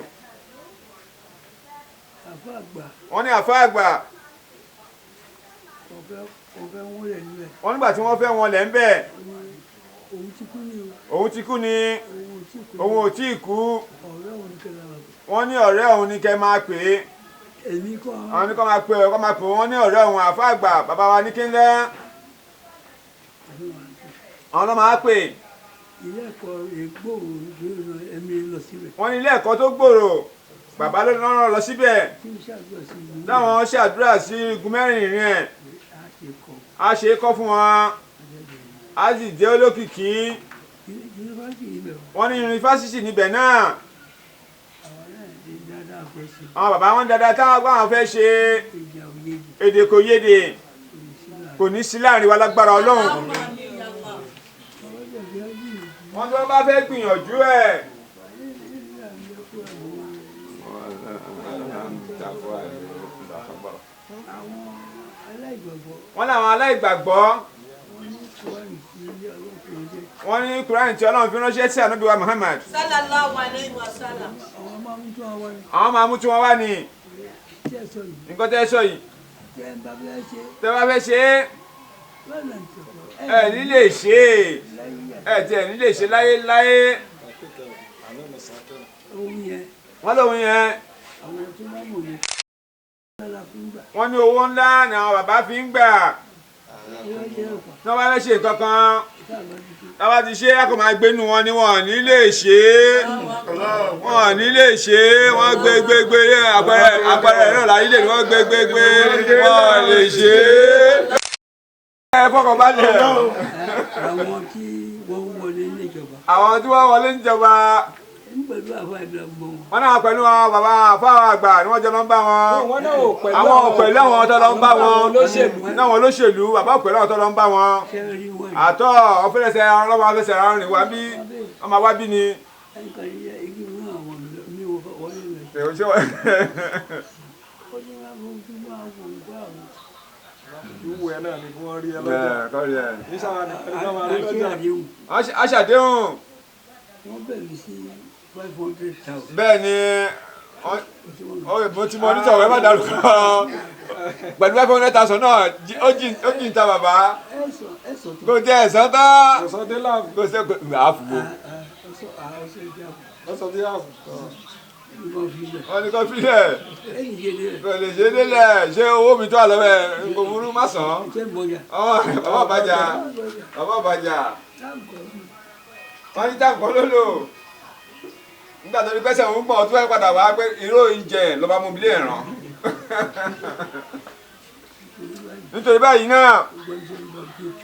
wọ́n ní àfá àgbà wọ́n nígbà tí wọ́n fẹ́ wọn lẹ̀ ń bẹ̀ òun ti kú ni òun ò tí ì kú wọ́n ní ọ̀rẹ́ òun ní kẹ́ máa pè é àwọn ní kọ́ máa pè wọ́n ní ọ̀rẹ́ òun àfá àgbà bàbá wa ní kí ń lẹ́ àwọn náà máa pè wọ́n ní ilé ẹ̀kọ́ tó gbòòrò bàbá ló rán lọ síbẹ̀ láwọn ṣàdúrà sí igun mẹ́rìnrìn ẹ̀ a ṣe é kọ́ fún wọn a sì jẹ́ olókìkí wọ́n ní yunifásitì níbẹ̀ náà àwọn bàbá wọn dáadáa táwọn gbọ́ àwọn fẹ́ ṣe èdè kò yédè kò ní sí láàrin wa lágbára Ọlọ́run wọ́n tó bá fẹ́ gbìyànjú ẹ̀ wọ́n láwọn aláìgbàgbọ́ wọ́n ní Kùránì tí Ọlọ́run fi ránṣẹ́ sí ànábì wa Muhammad sallallahu alaihi wasallam àwọn máa mú tí wọ́n wá ní nǹkan tẹ́ sọ yìí tẹ́ bá fẹ́ ṣe ẹ̀ nílé ṣe ẹ̀ tí ẹ̀ nílé ṣe láyé láyé wọ́n lóhun yẹn wọ́n ní owó ńlá ni àwọn bàbá fi ń gbà tí wọ́n bá fẹ́ ṣe nǹkan kan tábà ti ṣe kò máa gbénu wọn ni wọn ní lè ṣe wọn ní lè ṣe wọn gbégbégbé àpẹẹrẹ náà láyé lè ní wọn gbégbégbé wọn lè ṣe ẹ fọkàn balẹ̀ àwọn tí wọ́n wọlé níjọba wọ́n náà pẹ̀lú àwọn bàbá àfáà àgbà ni wọ́n jọ lọ ń bá wọn àwọn pẹ̀lú àwọn tó lọ ń bá wọn náà wọn olóṣèlú bàbá pẹ̀lú àwọn tó lọ ń bá wọn àtọ́ ọ̀fẹ́lẹ́sẹ̀ ọlọ́mọ afẹ́sẹ̀ ara rìn wá bí ọmọ wá bí ni. ìwò ẹ̀ náà ni kí wọ́n rí ẹ lọ́jà aṣàdéhùn bẹ́ẹ̀ ni mo ti mọ onítọ̀wọ́ ẹ má dárúkọ pẹ̀lú 500,000 náà ó jìn ta bàbá kò jẹ́ ẹ̀sán tán kò sí àfùgbò wọ́n sọ bí àwọn wọ́n ní kó filẹ̀ kò lè ṣe délẹ̀ ṣé owó mi tó àlọ́ bẹ́ẹ̀ kò burú má sàn án ọmọ àbájá wọ́n ní táǹkọ́ ló lò nígbà tó ní pẹ́sẹ̀ òun pọ̀ tó fẹ́ padà wá pé ìró ìjẹ lọ́ba mú bilé ẹ̀ràn nítorí báyìí náà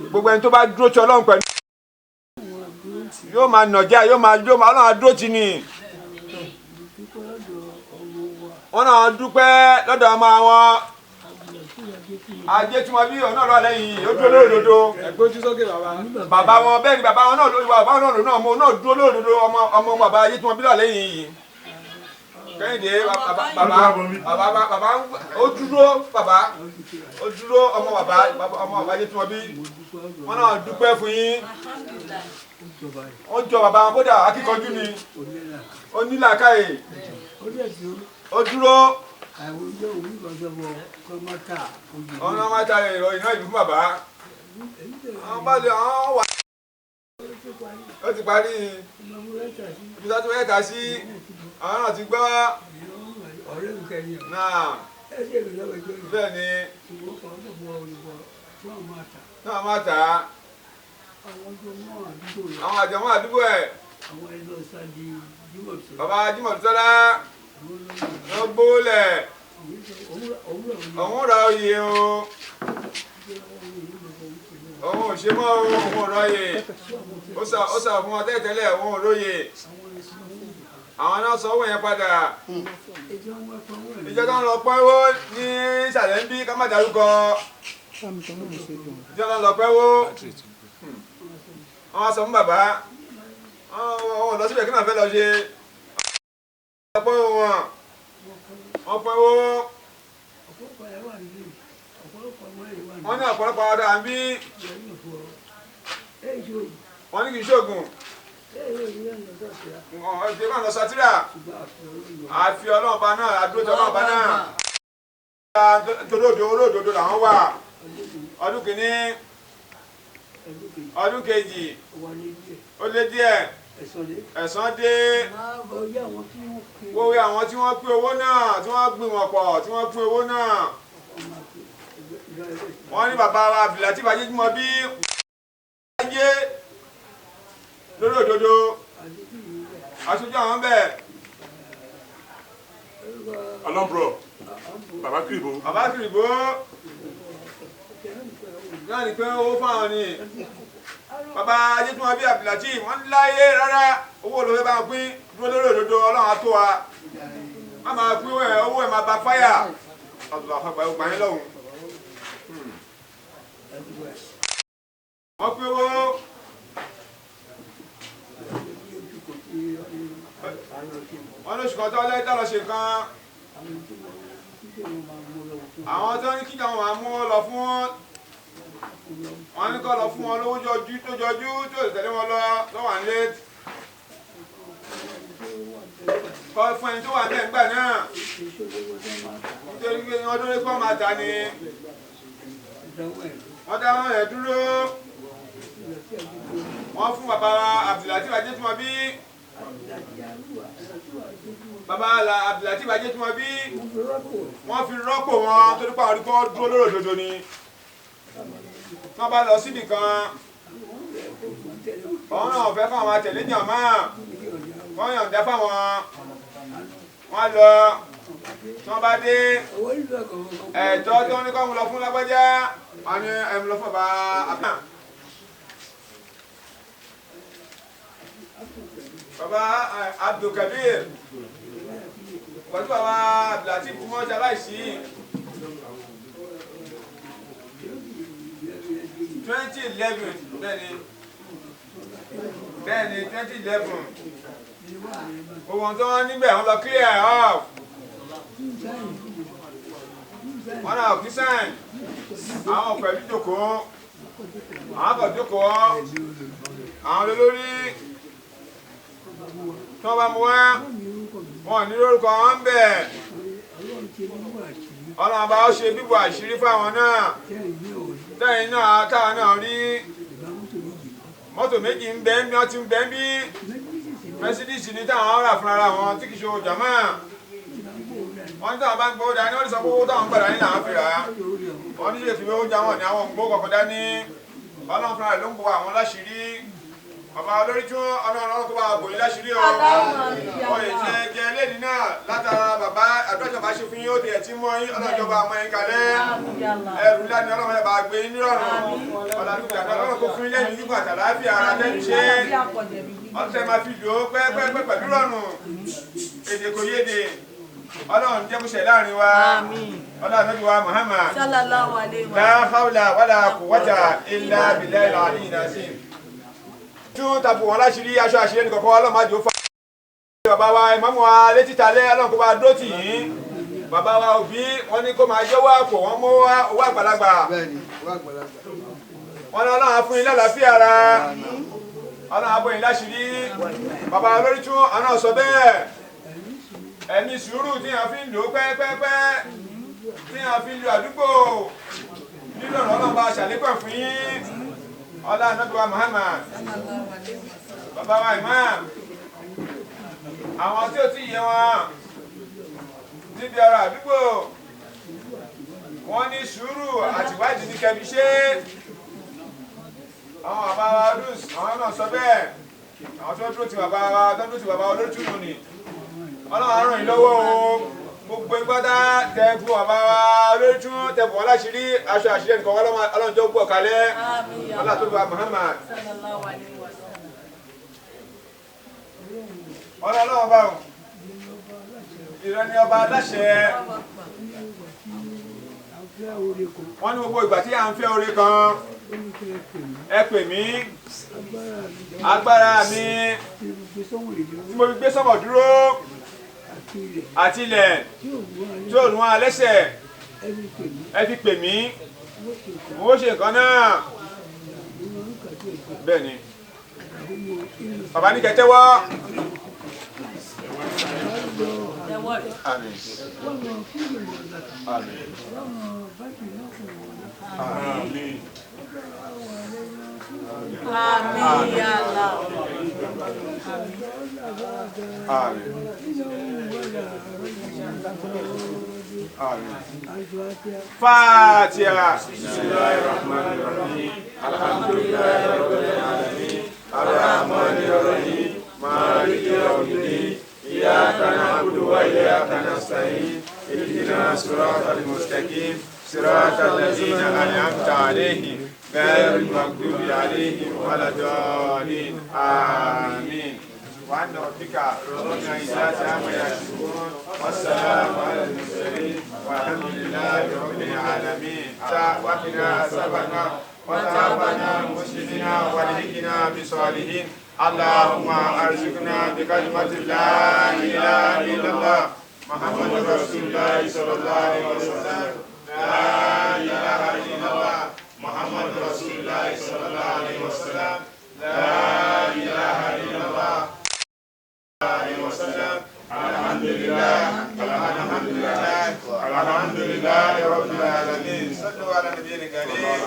gbogbo ẹni tó bá dúró tí Ọlọ́run pẹ̀lú yóò máa nàjà yóò máa Ọlọ́run á dúró tì ní. wọ́n náà dúpẹ́ lọ́dọ̀ ọmọ wọn ajé tí wọ́n bí ọ̀nà lọ́wọ́ lẹ́yìn ó dúró lódodo bàbá wọn bẹ́ẹ̀ ni bàbá wọn náà lórí bàbá wọn náà ọmọ náà dúró lódodo ọmọ bàbá ajé tí wọ́n bí lọ́wọ́ lẹ́yìn yìí Kẹ́hìndé bàbá ó dúró ọmọ bàbá ajé tí wọ́n bí wọ́n náà dúpẹ́ fún yín ó jọ bàbá wọn kódà akíkanjú ni ó ní làákàyè ó dúró ọ̀nà máta ìròyìn náà ìlú fún bàbá àwọn bá lè àwọn wà ó ti parí ibi tó fẹ́ kà sí àwọn náà ti gbọ́ náà bẹ́ẹ̀ ni náà máa tà á àwọn àjọmọ́ àdúgbò ẹ̀ bàbá Jímọ̀ Tọ́lá wọ́n gbólẹ̀ òun ra oyè o òun ò ṣe mọ́ òun ò rọyè ó sà fún wọn tẹ́tẹ́lẹ̀ òun ò róyè àwọn náà sọ owó yẹn padà ìjọ tó ń lọ pẹ́wó ní ìsàlẹ̀ ń bí ká má dárúkọ ìjọ tó ń lọ pẹ́wó wọ́n sọ fún bàbá wọ́n lọ síbẹ̀ kí náà fẹ́ lọ ṣe ọ̀pọ̀ wọn ọ̀pọ̀ owó wọ́n ní ọ̀pọ̀lọpọ̀ ọ̀dà ń bí wọ́n ní kì í ṣoògùn ọ̀dẹ̀ máa lọ sátírà àfi ọlọ́ọ̀bá náà àdúrótọ́ ọlọ́ọ̀bá náà olóòdodo làwọn wà ọdún kìíní ọdún kejì ó lé díẹ̀ ẹ̀san dé wọ́wé àwọn tí wọ́n pín owó náà tí wọ́n gbìmọ̀ pọ̀ tí wọ́n pín owó náà wọ́n ní bàbá wa Abdulateef Ajéjúmọ́ bí ayé lórí òdodo aṣojú àwọn bẹ́ẹ̀ Alambro bàbá Kìrìbó náà ní pé owó fáwọn ni bàbá Ajéjúmọ́ bí Abdulateef wọ́n láyé rárá owó olówó bá pín dúró lórí òdodo Ọlọ́run á tó wa má máa pín owó ẹ̀ máa ba fáyà ọ̀dọ̀ àfàgbà ìgbà yẹn lọ́hùn wọ́n pín owó wọ́n lóṣù kan tó lẹ́tà lọ ṣe nǹkan àwọn tó ní kíjà wọn máa mú lọ fún wọn ní kọ́ lọ fún wọn lówó jọjú tó tẹ̀lé wọn lọ́wọ́ nílé kọ́ fún ẹni tó wà ní ẹ̀gbà náà nítorí pé wọ́n tó lé kọ́ máa ta ni wọ́n dá wọn ẹ̀ dúró wọ́n fún bàbá Abdulateef Ajéjúmọ́ bí bàbá Abdulateef Ajéjúmọ́ bí wọ́n fi rọ́pò wọn torí pé àwọn olùkọ́ dúró lórí òdodo ni wọ́n bá lọ síbì kan òun náà fẹ́ fáwọn àtẹ̀lé jàmá wọ́n yọ̀ǹda fáwọn wọ́n lọ tí wọ́n bá dé ẹ̀tọ́ tí wọ́n ní kọ́ mu lọ fún lágbájá wọ́n ní ẹ̀mú lọ fún bàbá àbúrò. Bàbá Abdulkabir pẹ̀lú bàbá Abdulateef mọ́ ṣaláìsí 2011 bẹ́ẹ̀ni 2011 ohun tó wọ́n níbẹ̀ wọ́n lọ clear off wọ́n náà kí sáìn àwọn pẹ̀lú jókòó àwọn kọ̀ jókòó àwọn olórí tí wọ́n bá mú wá wọn ní lórúkọ wọn bẹ̀ ọlọ́run bá ó ṣe bíbò àṣírí fáwọn náà tẹ́yìn náà táwọn náà rí mọ́tò méjì ń bẹ bí wọ́n ti ń bẹ bí Mercedes ní táwọn rà fúnra wọn tí kì í ṣe òjàmá wọ́n tí àwọn bá ń gbówó dání wọ́n ní sọ pé owó táwọn gbàdá ní làwọn fi rà á wọ́n ní ṣe fi owó jáwọn ní àwọn òǹgbó kọ̀ọ̀kan dání ọlọ́run fúnra rẹ̀ ló ń bo àwọn láṣìírí bàbá Oloritun ọlọ́run kó bá bòyí láṣìírí o oyè tí ẹ jẹ lẹ́ni náà látara bàbá àdúrà bá ṣe fún yín ó di ẹ̀tí mọ́ yín ọlọ́jọba àmọ́ yín kalẹ̀ ẹrù ńlá ni ọlọ́run ẹ̀ bá gbé yín nírọ̀rùn ọlọ́run kó fún yín lẹ́nu nígbà tàlàáfíà ara lẹ́nu ṣe ọ̀sẹ̀ máa fi lò ó pẹ́ẹ́pẹ́ẹ́pẹ́ pẹ̀lú rọ̀rùn èdè kò yéde ọlọ́run jẹ́ kúṣẹ̀ láàrin wa ọlọ́run lójú wa Muhammad la hawla wala quwwata illa billahi al-aliyyil azim tún tàbí wọn láṣìírí aṣọ àṣírí nìkan kọ́ ọlọ́run má jò fà bàbá wa ìmáàmù wa létí talẹ́ ọlọ́run kó bá dó tì yín bàbá wa òbí wọn ní kó máa jẹ́wọ́ àpò wọn mú owó àgbàlagbà wọn ní ọlọ́run fún yín lálàáfíà ara ọlọ́run abọ́ yín láṣìírí bàbá Oloritun àná sọ bẹ́ẹ̀ ẹni sùúrù tí a fi ń lò pẹ́pẹ́pẹ́ tí a fi ń lo àdúgbò nílò ọlọ́run bá ṣàlékọ̀ fún yín ọlá anábíwá Muhammad bàbá wa imam àwọn tí ó ti yẹ wọn níbi ọ̀rọ̀ àdúgbò wọ́n ní sùúrù àtìwádìí ní kẹbi ṣe àwọn bàbá wa ọdún àwọn náà sọ bẹ́ẹ̀ àwọn tó dúró ti bàbá wa tó dúró ti bàbá Oloritun ni ọlọ́run àrùn yìí lọ́wọ́ o gbogbo ìgbádá tẹ́ẹ̀bù bàbá wa Oloritun tẹ́ẹ̀bù wọn láṣìírí aṣọ àṣírí ẹnìkan ọlọ́run jọ gbọ́ kalẹ̀ ọlá tó bá Muhammad ọlọ́run bá ìrẹ́ni ọba aláṣẹ wọ́n ní gbogbo ìgbà tí à ń fẹ́ oore kan ẹ pè mí agbára mi tí mo fi gbé sọ́mọ̀ dúró àti ilẹ̀ tí ò rún alẹ́sẹ̀ ẹ fi pè mí mo ṣe nǹkan náà bẹ́ẹ̀ ni bàbá ní kẹtẹ́wọ́ àmín àmín àmín Àmín ya Allah. Àmín. Àmín. Fatiha. Bismillahirrahmanirrahim. Alhamdulillahi rabbil alamin. Arrahmanirrahim. Maliki yawmiddin. Iyyaka na'budu wa iyyaka nasta'in. Ihdinas siratal mustaqim. Siratal ladzina an'amta 'alaihim. غير المغضوب عليهم ولا الضالين آمين وعند ربك رب العزة عما يصفون والسلام على المرسلين والحمد لله رب العالمين وقنا عذاب النار وتوفنا مسلمين والحقنا بالصالحين اللهم ارزقنا بكلمة لا إله إلا الله محمد رسول الله صلى الله عليه وسلم لا إله إلا الله محمد رسول الله صلى الله عليه وسلم لا إله إلا الله عليه وسلم الحمد لله الحمد لله الحمد لله رب العالمين صلوا على النبي الكريم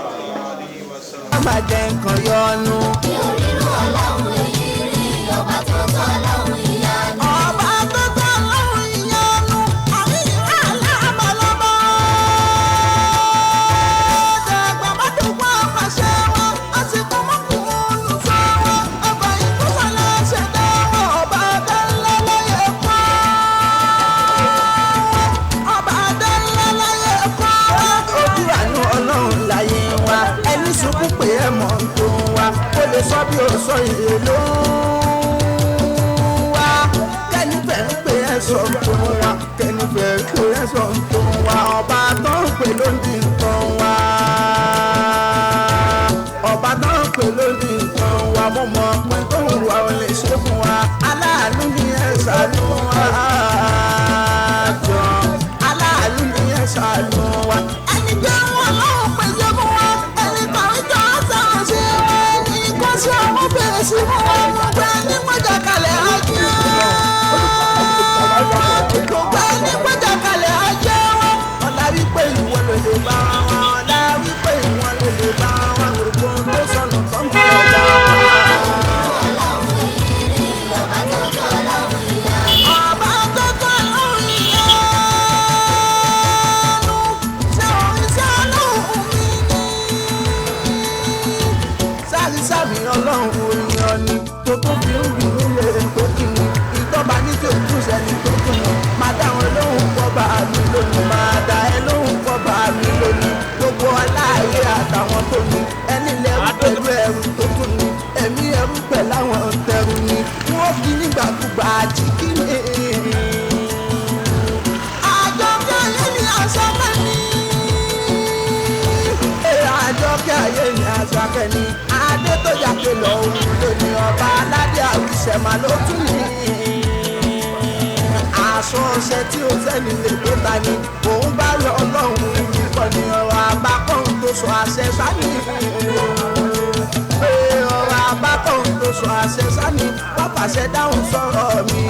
má jẹ́ nǹkan yọnu. mi ò rírun ọlọ́run èyí rí ọba tó tọ́ ọlọ́run ìyanu. ọba tó tọ́ ọlọ́run ìyanu. àmì aláàmọ́lọ́mọ́. dàgbà má dùnkún àpàṣẹ wọn. a sì kún mọ́kùnrin olùfẹ́ wọn. ọba ìkúsọ̀lẹ̀ ṣẹ̀dá wọn. ọba adánlá láyé pa. ọba adánlá láyé pa. ojú àánú ọlọ́run láyé wa. ẹni sunkún pé ẹ mọ̀ tó wa. ó lè sọ bí o sọ èlò wa. kẹ́ni fẹ́ ń pè ẹ́ sọ tó wa. kẹ́ni fẹ́ pè ẹ́ sọ tó wa. ọba tó ń pè ló ní nǹkan wa. ọba tó ń pè ló ní nǹkan wa. mo mọ̀ pé tó ń wà ó lè ṣe fún wa. aláàánú ni ẹ ṣàánú wa. jọ aláàánú ni ẹ ṣàánú wa. ẹni jẹ́ wọn lọ́wọ́ pèsè fún wa. ẹni kàwé jọ sọ̀rọ̀ sí wa. ẹni kọ́ sí ọmọ bẹ̀rẹ̀ sí fún wa. gbogbo ẹni pẹ́jà kalẹ̀ ajé. gbogbo ẹni pẹ́jà kalẹ̀ ajé. kẹ́ni adé tó yàgbé lọ òun lóní ọba aládé àwùsẹ̀mà ló tún ní. aṣọ ọṣẹ tí ó sẹ́ni lè gbé ta ni òun bá rí ọlọ́run nípa ni ọ̀rọ̀ abákọ́run tó sọ àṣẹ sani. ọ̀rọ̀ abákọ́run tó sọ àṣẹ sani wọ́n pàṣẹ dáhùn sọ̀rọ̀ mi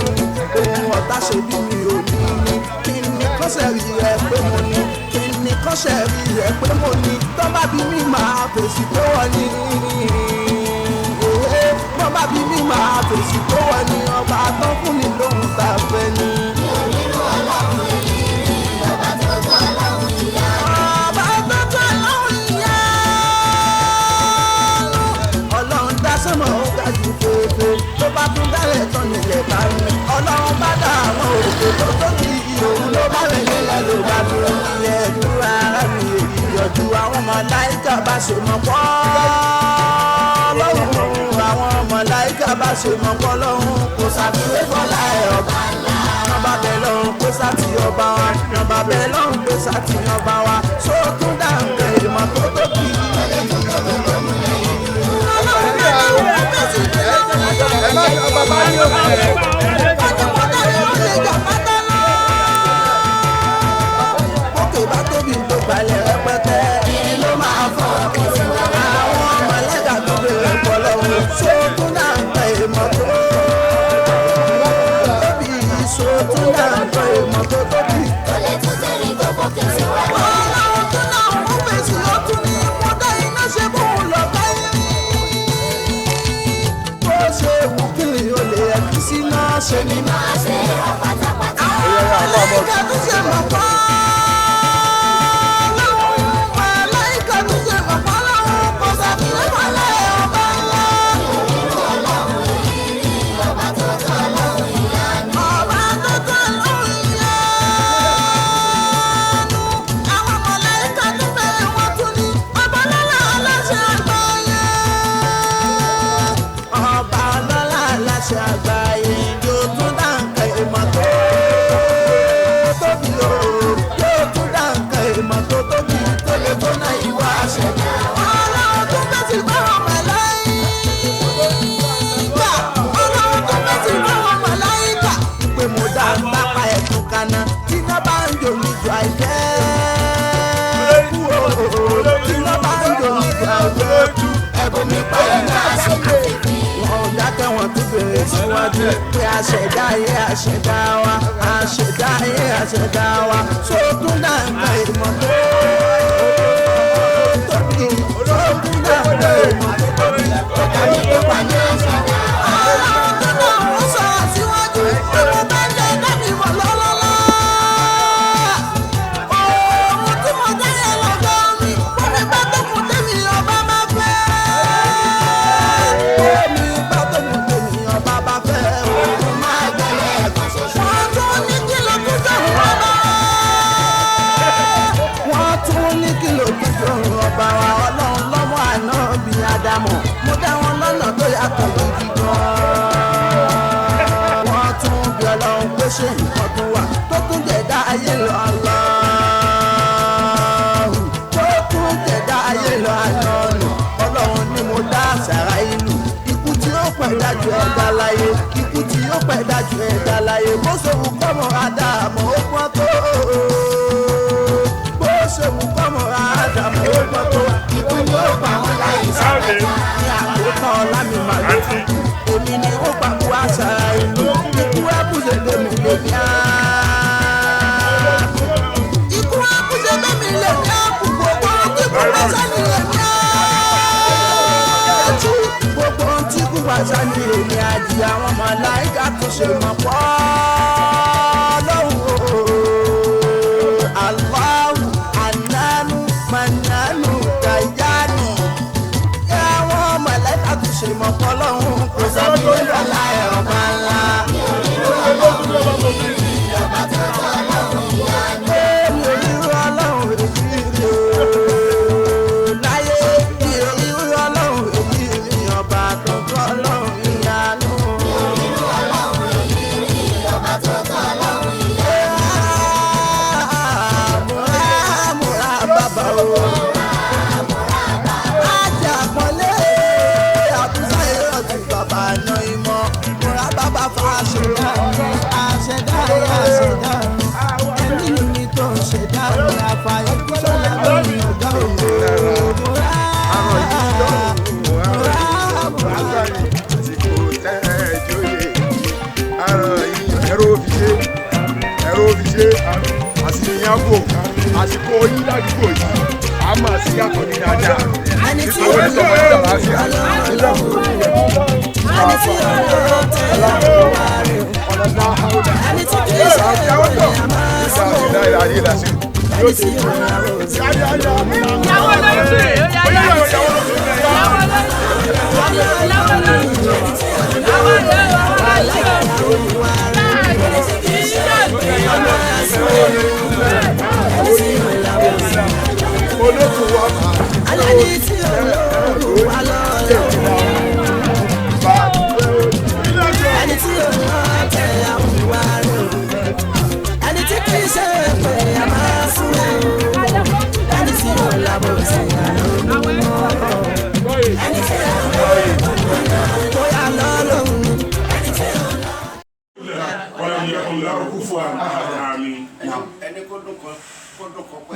ohun ọ̀tá ṣe bí mi ò ní ní kí ni kọ́sẹ̀ rí rẹ pé mo ní kí ni kọ́sẹ̀ rí rẹ pé mo ní tó bá bí mi máa fèsì tó wọ́n ní. tó bá bí mi máa fèsì tó wọ́n ní ọba tó fún mi lóhun tá a fẹ́ ní. ọba tó tó ọlọ́run ìyá. ọba tó tó ọlọ́run ìyá. ọlọ́run dá sọ́mọ̀ ó ga jù fèèfèé tó bá tún dálẹ̀ tán nílẹ̀ bá mi. ọlọ́run bá dá àwọn òkè tó tóbi òun ló bá rẹ̀ nílẹ̀ ló bá dúró nílẹ̀ dúró ara mi èyí yọjú àwọn màláíkà bá ṣe mọ̀ pọ́ lọ́rùn àwọn màláíkà bá ṣe mọ̀ pọ́ lọ́rùn kò ṣàfiwé fọlá ẹ̀ ọba ńlá ọba bẹ́ẹ̀ lọ́run pé sátì ọba wa ọba bẹ́ẹ̀ lọ́run pé sátì ọba wa sóòtún dáńgẹ̀ ìmọ̀ tó tóbi. Òkè bá tóbi tó balẹ̀ rẹpẹtẹ ló máa fọ́ àwọn mọ̀lẹ́gà tó bèrè pọ̀ lọ́wọ́ sóòtún náà ń tẹ ìmọ̀ tó tóbi sóòtún náà ń tẹ ìmọ̀ tó tóbi. Olè tún tẹ̀lé tó bọ̀ kẹsì wá. Ọlọ́run tó náà ń fèsì ó tún ní mọ́tò iná ṣe bóun lọ báyìí. Bó ṣe wù kí o lè ẹ̀kí sí náà ṣe ni máa ṣe rà pátápátá. Àwọn mọ̀lẹ́gà tó ṣe mọ̀ pọ́. Síwájú pé àṣẹ̀dá ayé àṣẹ̀dá wa àṣẹ̀dá ayé àṣẹ̀dá wa sótún dàgbà ìmọ̀ tó tóbi sótún dàgbà ìmọ̀ tó tóbi ọ̀gá mi tó wà ní àṣẹ̀dá. Ọlọ́run tó náà wọ́n sọ̀rọ̀ síwájú ọmọ bá ń jẹ́ dábì mọ̀ lọ́lọ́lá. Ohun tí mo dáyẹ̀ lọ́gọ́ mi wọ́n mi bá tó kù tẹ́mi ọba máa fẹ́. Omi bá tó kù tẹ́mi ọba bá fẹ́. Òun máa gbẹ̀lẹ̀ ẹ̀kan ṣoṣo. Wọ́n tún ní kí ló kú jọ̀hún ọba. Wọ́n tún ní kí ló kú jọ̀hún ọba wa. Ọlọ́run lọ́mọ àná bí Ádámù. Mo dá wọn lọ́nà tó yàtọ̀ gidi gan-an. Wọ́n tún bí Ọlọ́run pé ṣé nǹkan tó wà tó tún jẹ̀dá ayé lọ Allahu. Tó tún jẹ̀dá ayé lọ Allahu. Ọlọ́run ni mo dá àṣàrà ìlú. Ikú tí ó pẹ̀ dájú ẹ̀dá láyé. Ikú tí ó pẹ̀ dájú ẹ̀dá láyé. Bó ṣe wù kọ́mọ Ádámù ó pọ́n tó. Bó ṣe wù kọ́mọ Ádámù ó pọ́n tó. Ikú ni ó pa wọn láyé sábẹ́. Ní àkótán ọlá mi máa ló fi kú. Èmi ni ó pa kú àṣàrà ìlú. Ikú ẹ̀kúṣe lèmi lèmi á. Ikú ẹ̀kúṣe lèmi lèmi á. Gbogbo ohun tí kú bá sani lèmi á. Gbogbo ohun tí kú bá sani lèmi á. Di àwọn màláíkà tó ṣe mọ̀ pọ́ lọ́wọ́. Allahu Ananu Mananu Dayanu. Àwọn màláíkà tó ṣe mọ̀ pọ́ lọ́wọ́. Kò sábì lọ́la ẹ̀ ọba ńlá. Ọba tó tọ́ lọ́wọ́ ìyá ni. Èmi ò ní rú Ọlọ́run èyí rí o. Láyé mi ò ní rú Ọlọ́run èyí rí. Ọba tó tọ́ lọ́wọ́ ìyá ni. ẹ̀rọ òfìṣe àsìkò yẹn bò àsìkò oyin ládùúgbò yìí a máa sí yàtọ̀ ní dáadáa nítorí ìjọba ìjọba àfíà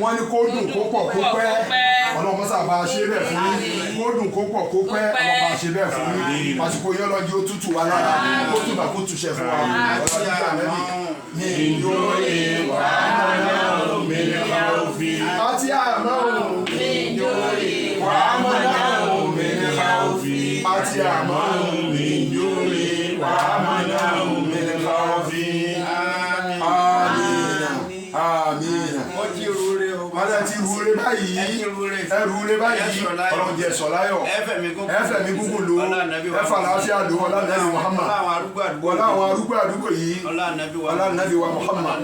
wọ́n ní kó dùn kó pọ̀ kó pẹ́ ọlọ́mọ sábà ṣe bẹ́ẹ̀ fún yín kó dùn kó pọ̀ kó pẹ́ ọlọ́mọ ṣe bẹ́ẹ̀ fún yín àsìkò yẹn lọ́jọ́ ó tútù wá lára kó túbà kó túṣẹ̀ fún wa ọlọ́dún yà lẹ́bi ní ìjòyè wà mọ́nà òmìnira òfin àti àmọ́ ìjòyè wà mọ́nà òmìnira òfin àti àmọ́ ìjòyè wà mọ́nà òmìnira òfin àmín. Mọ́lá ti rúre báyìí, ẹrúre báyìí, ọ̀rọ̀ jẹ sọ̀láyọ̀, ẹ̀fẹ̀mí gúgùn ló, ẹ̀fà láfíà ló, ọlá nàbí Muhammad, ọlá àwọn arúgbó àdúgbò yìí, ọlá nàbí wa Muhammad,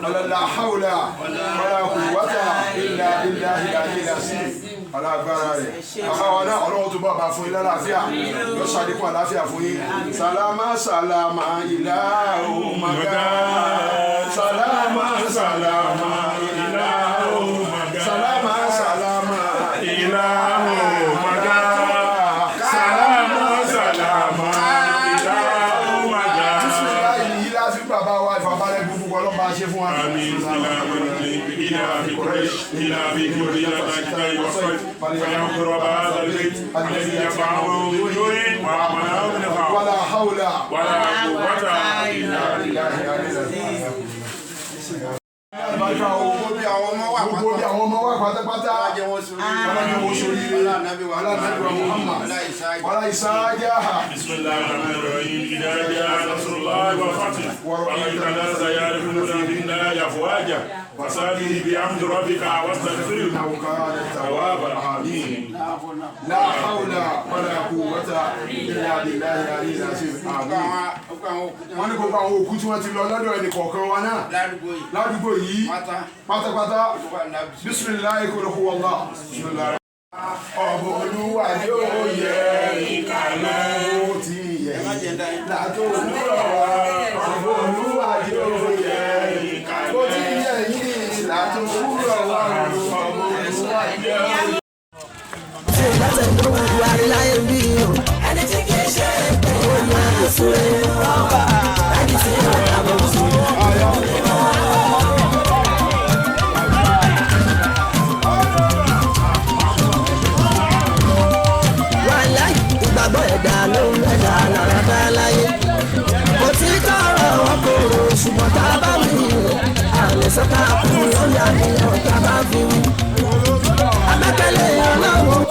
ọlá làhàwùlà, ọlá kùwátà, ìlà sí, ọlá agbára rẹ̀. Àbáwọn náà ọlọ́run tó bàbá fún ilá láfíà, lọ ṣàdékùn àláfíà fún yín. Sàlámà sàlámà ìlà òmàgá, sàlámà sàlámà ìlà òmàgá, sàlámà sàlámà ìlà òmàgá, sàlámà sàlámà ìlà òmàgá. Bísíláì yìí láti bàbá wa ìfàbálẹ̀ gbogbo ọlọ́pàá ṣe fún wa. إلى في قريش إلى في كل الأشياء والصيف فلينظر هذا البيت الذي يفعله من جوع وأمنه من خوف ولا حول ولا قوة إلا بالله العلي العظيم. Gbogbo bí àwọn ọmọ wà pátápátá ọlọ́jọ́ wo ṣoríire alánàbíwá Muhammad wàlá ìsáájá ha. Bismillahirrahmanirrahim idha jaa nasrullahi wal fath wa ra'aita an-nasa yadkhuluna fin-nari afwaja fasabbih bihamdi rabbika wastaghfirhu innahu kana tawwaban rahim. La hawla wala quwwata illa billahi al-aliyyil azim. Wọ́n ní gbogbo àwọn òkú tí wọ́n ti lọ lọ́dọ̀ ẹnì kọ̀ọ̀kan wa náà ládùúgbò yìí pátápátá bisimilayi kò lóko wọlá bisimilayi. ọ̀bọ̀ olúwa yóò yẹ ìkàlẹ̀ ó ti yẹ látò olúwa ọ̀bọ̀ olúwa yóò yẹ ìkàlẹ̀ ó ti yẹ yìí látò olúwa ọ̀bọ̀ olúwa yóò. ṣé ìdájọ́ ìdúró wà láyé bí o ẹni tí kì í ṣe é pé ó máa ń sún ẹ̀ ọba ẹni tí ó máa ń sún ẹ̀ ìgbàgbọ́ ẹ̀dá ló ń ẹ̀dá lára bá láyé. Mo ti tọrọ wọn kòrò ṣùgbọ́n tá a bá wí àlẹ́ sọ́kà kú lórí àníyàn tá a bá fi wí. Abẹ́kẹ̀lé ọlọ́run.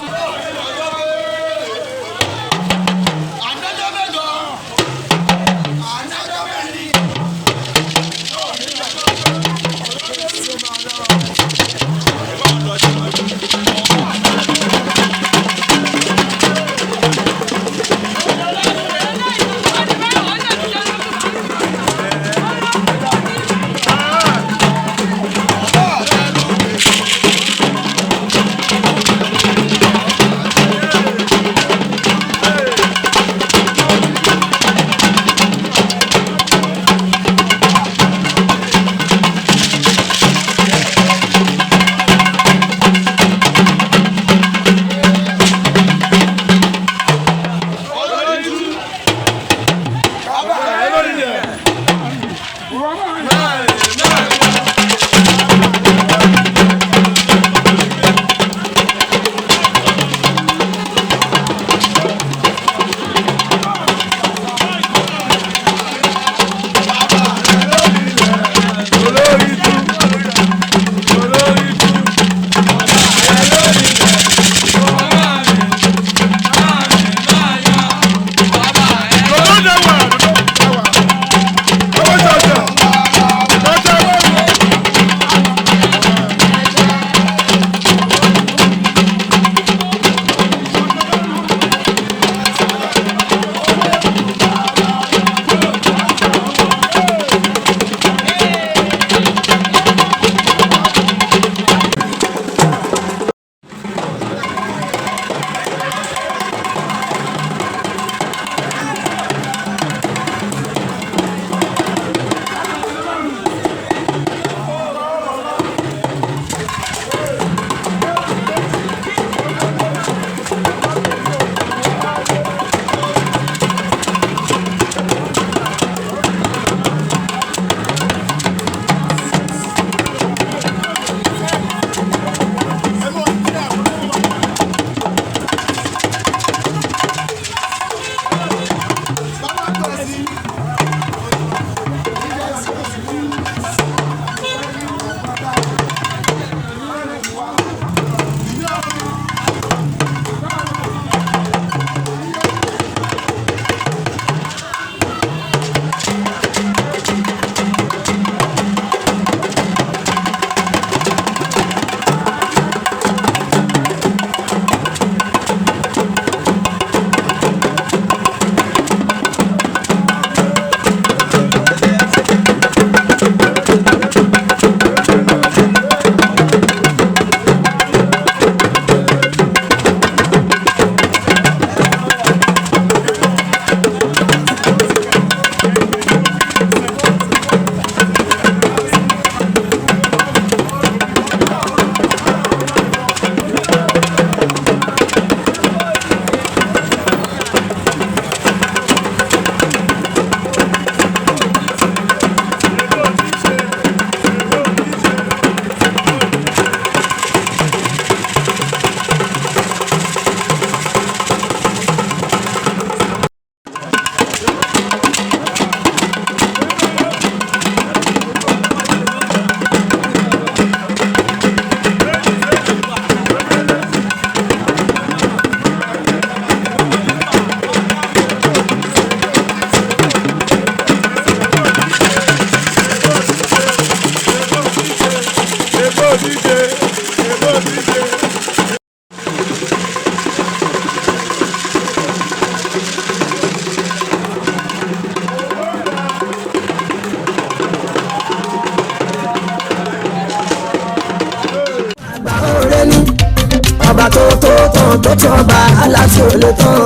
tó tọ́ bá aláṣẹ ò lè tán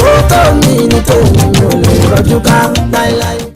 ó tó mi ní tòun ò lè rọjú ká láéláé.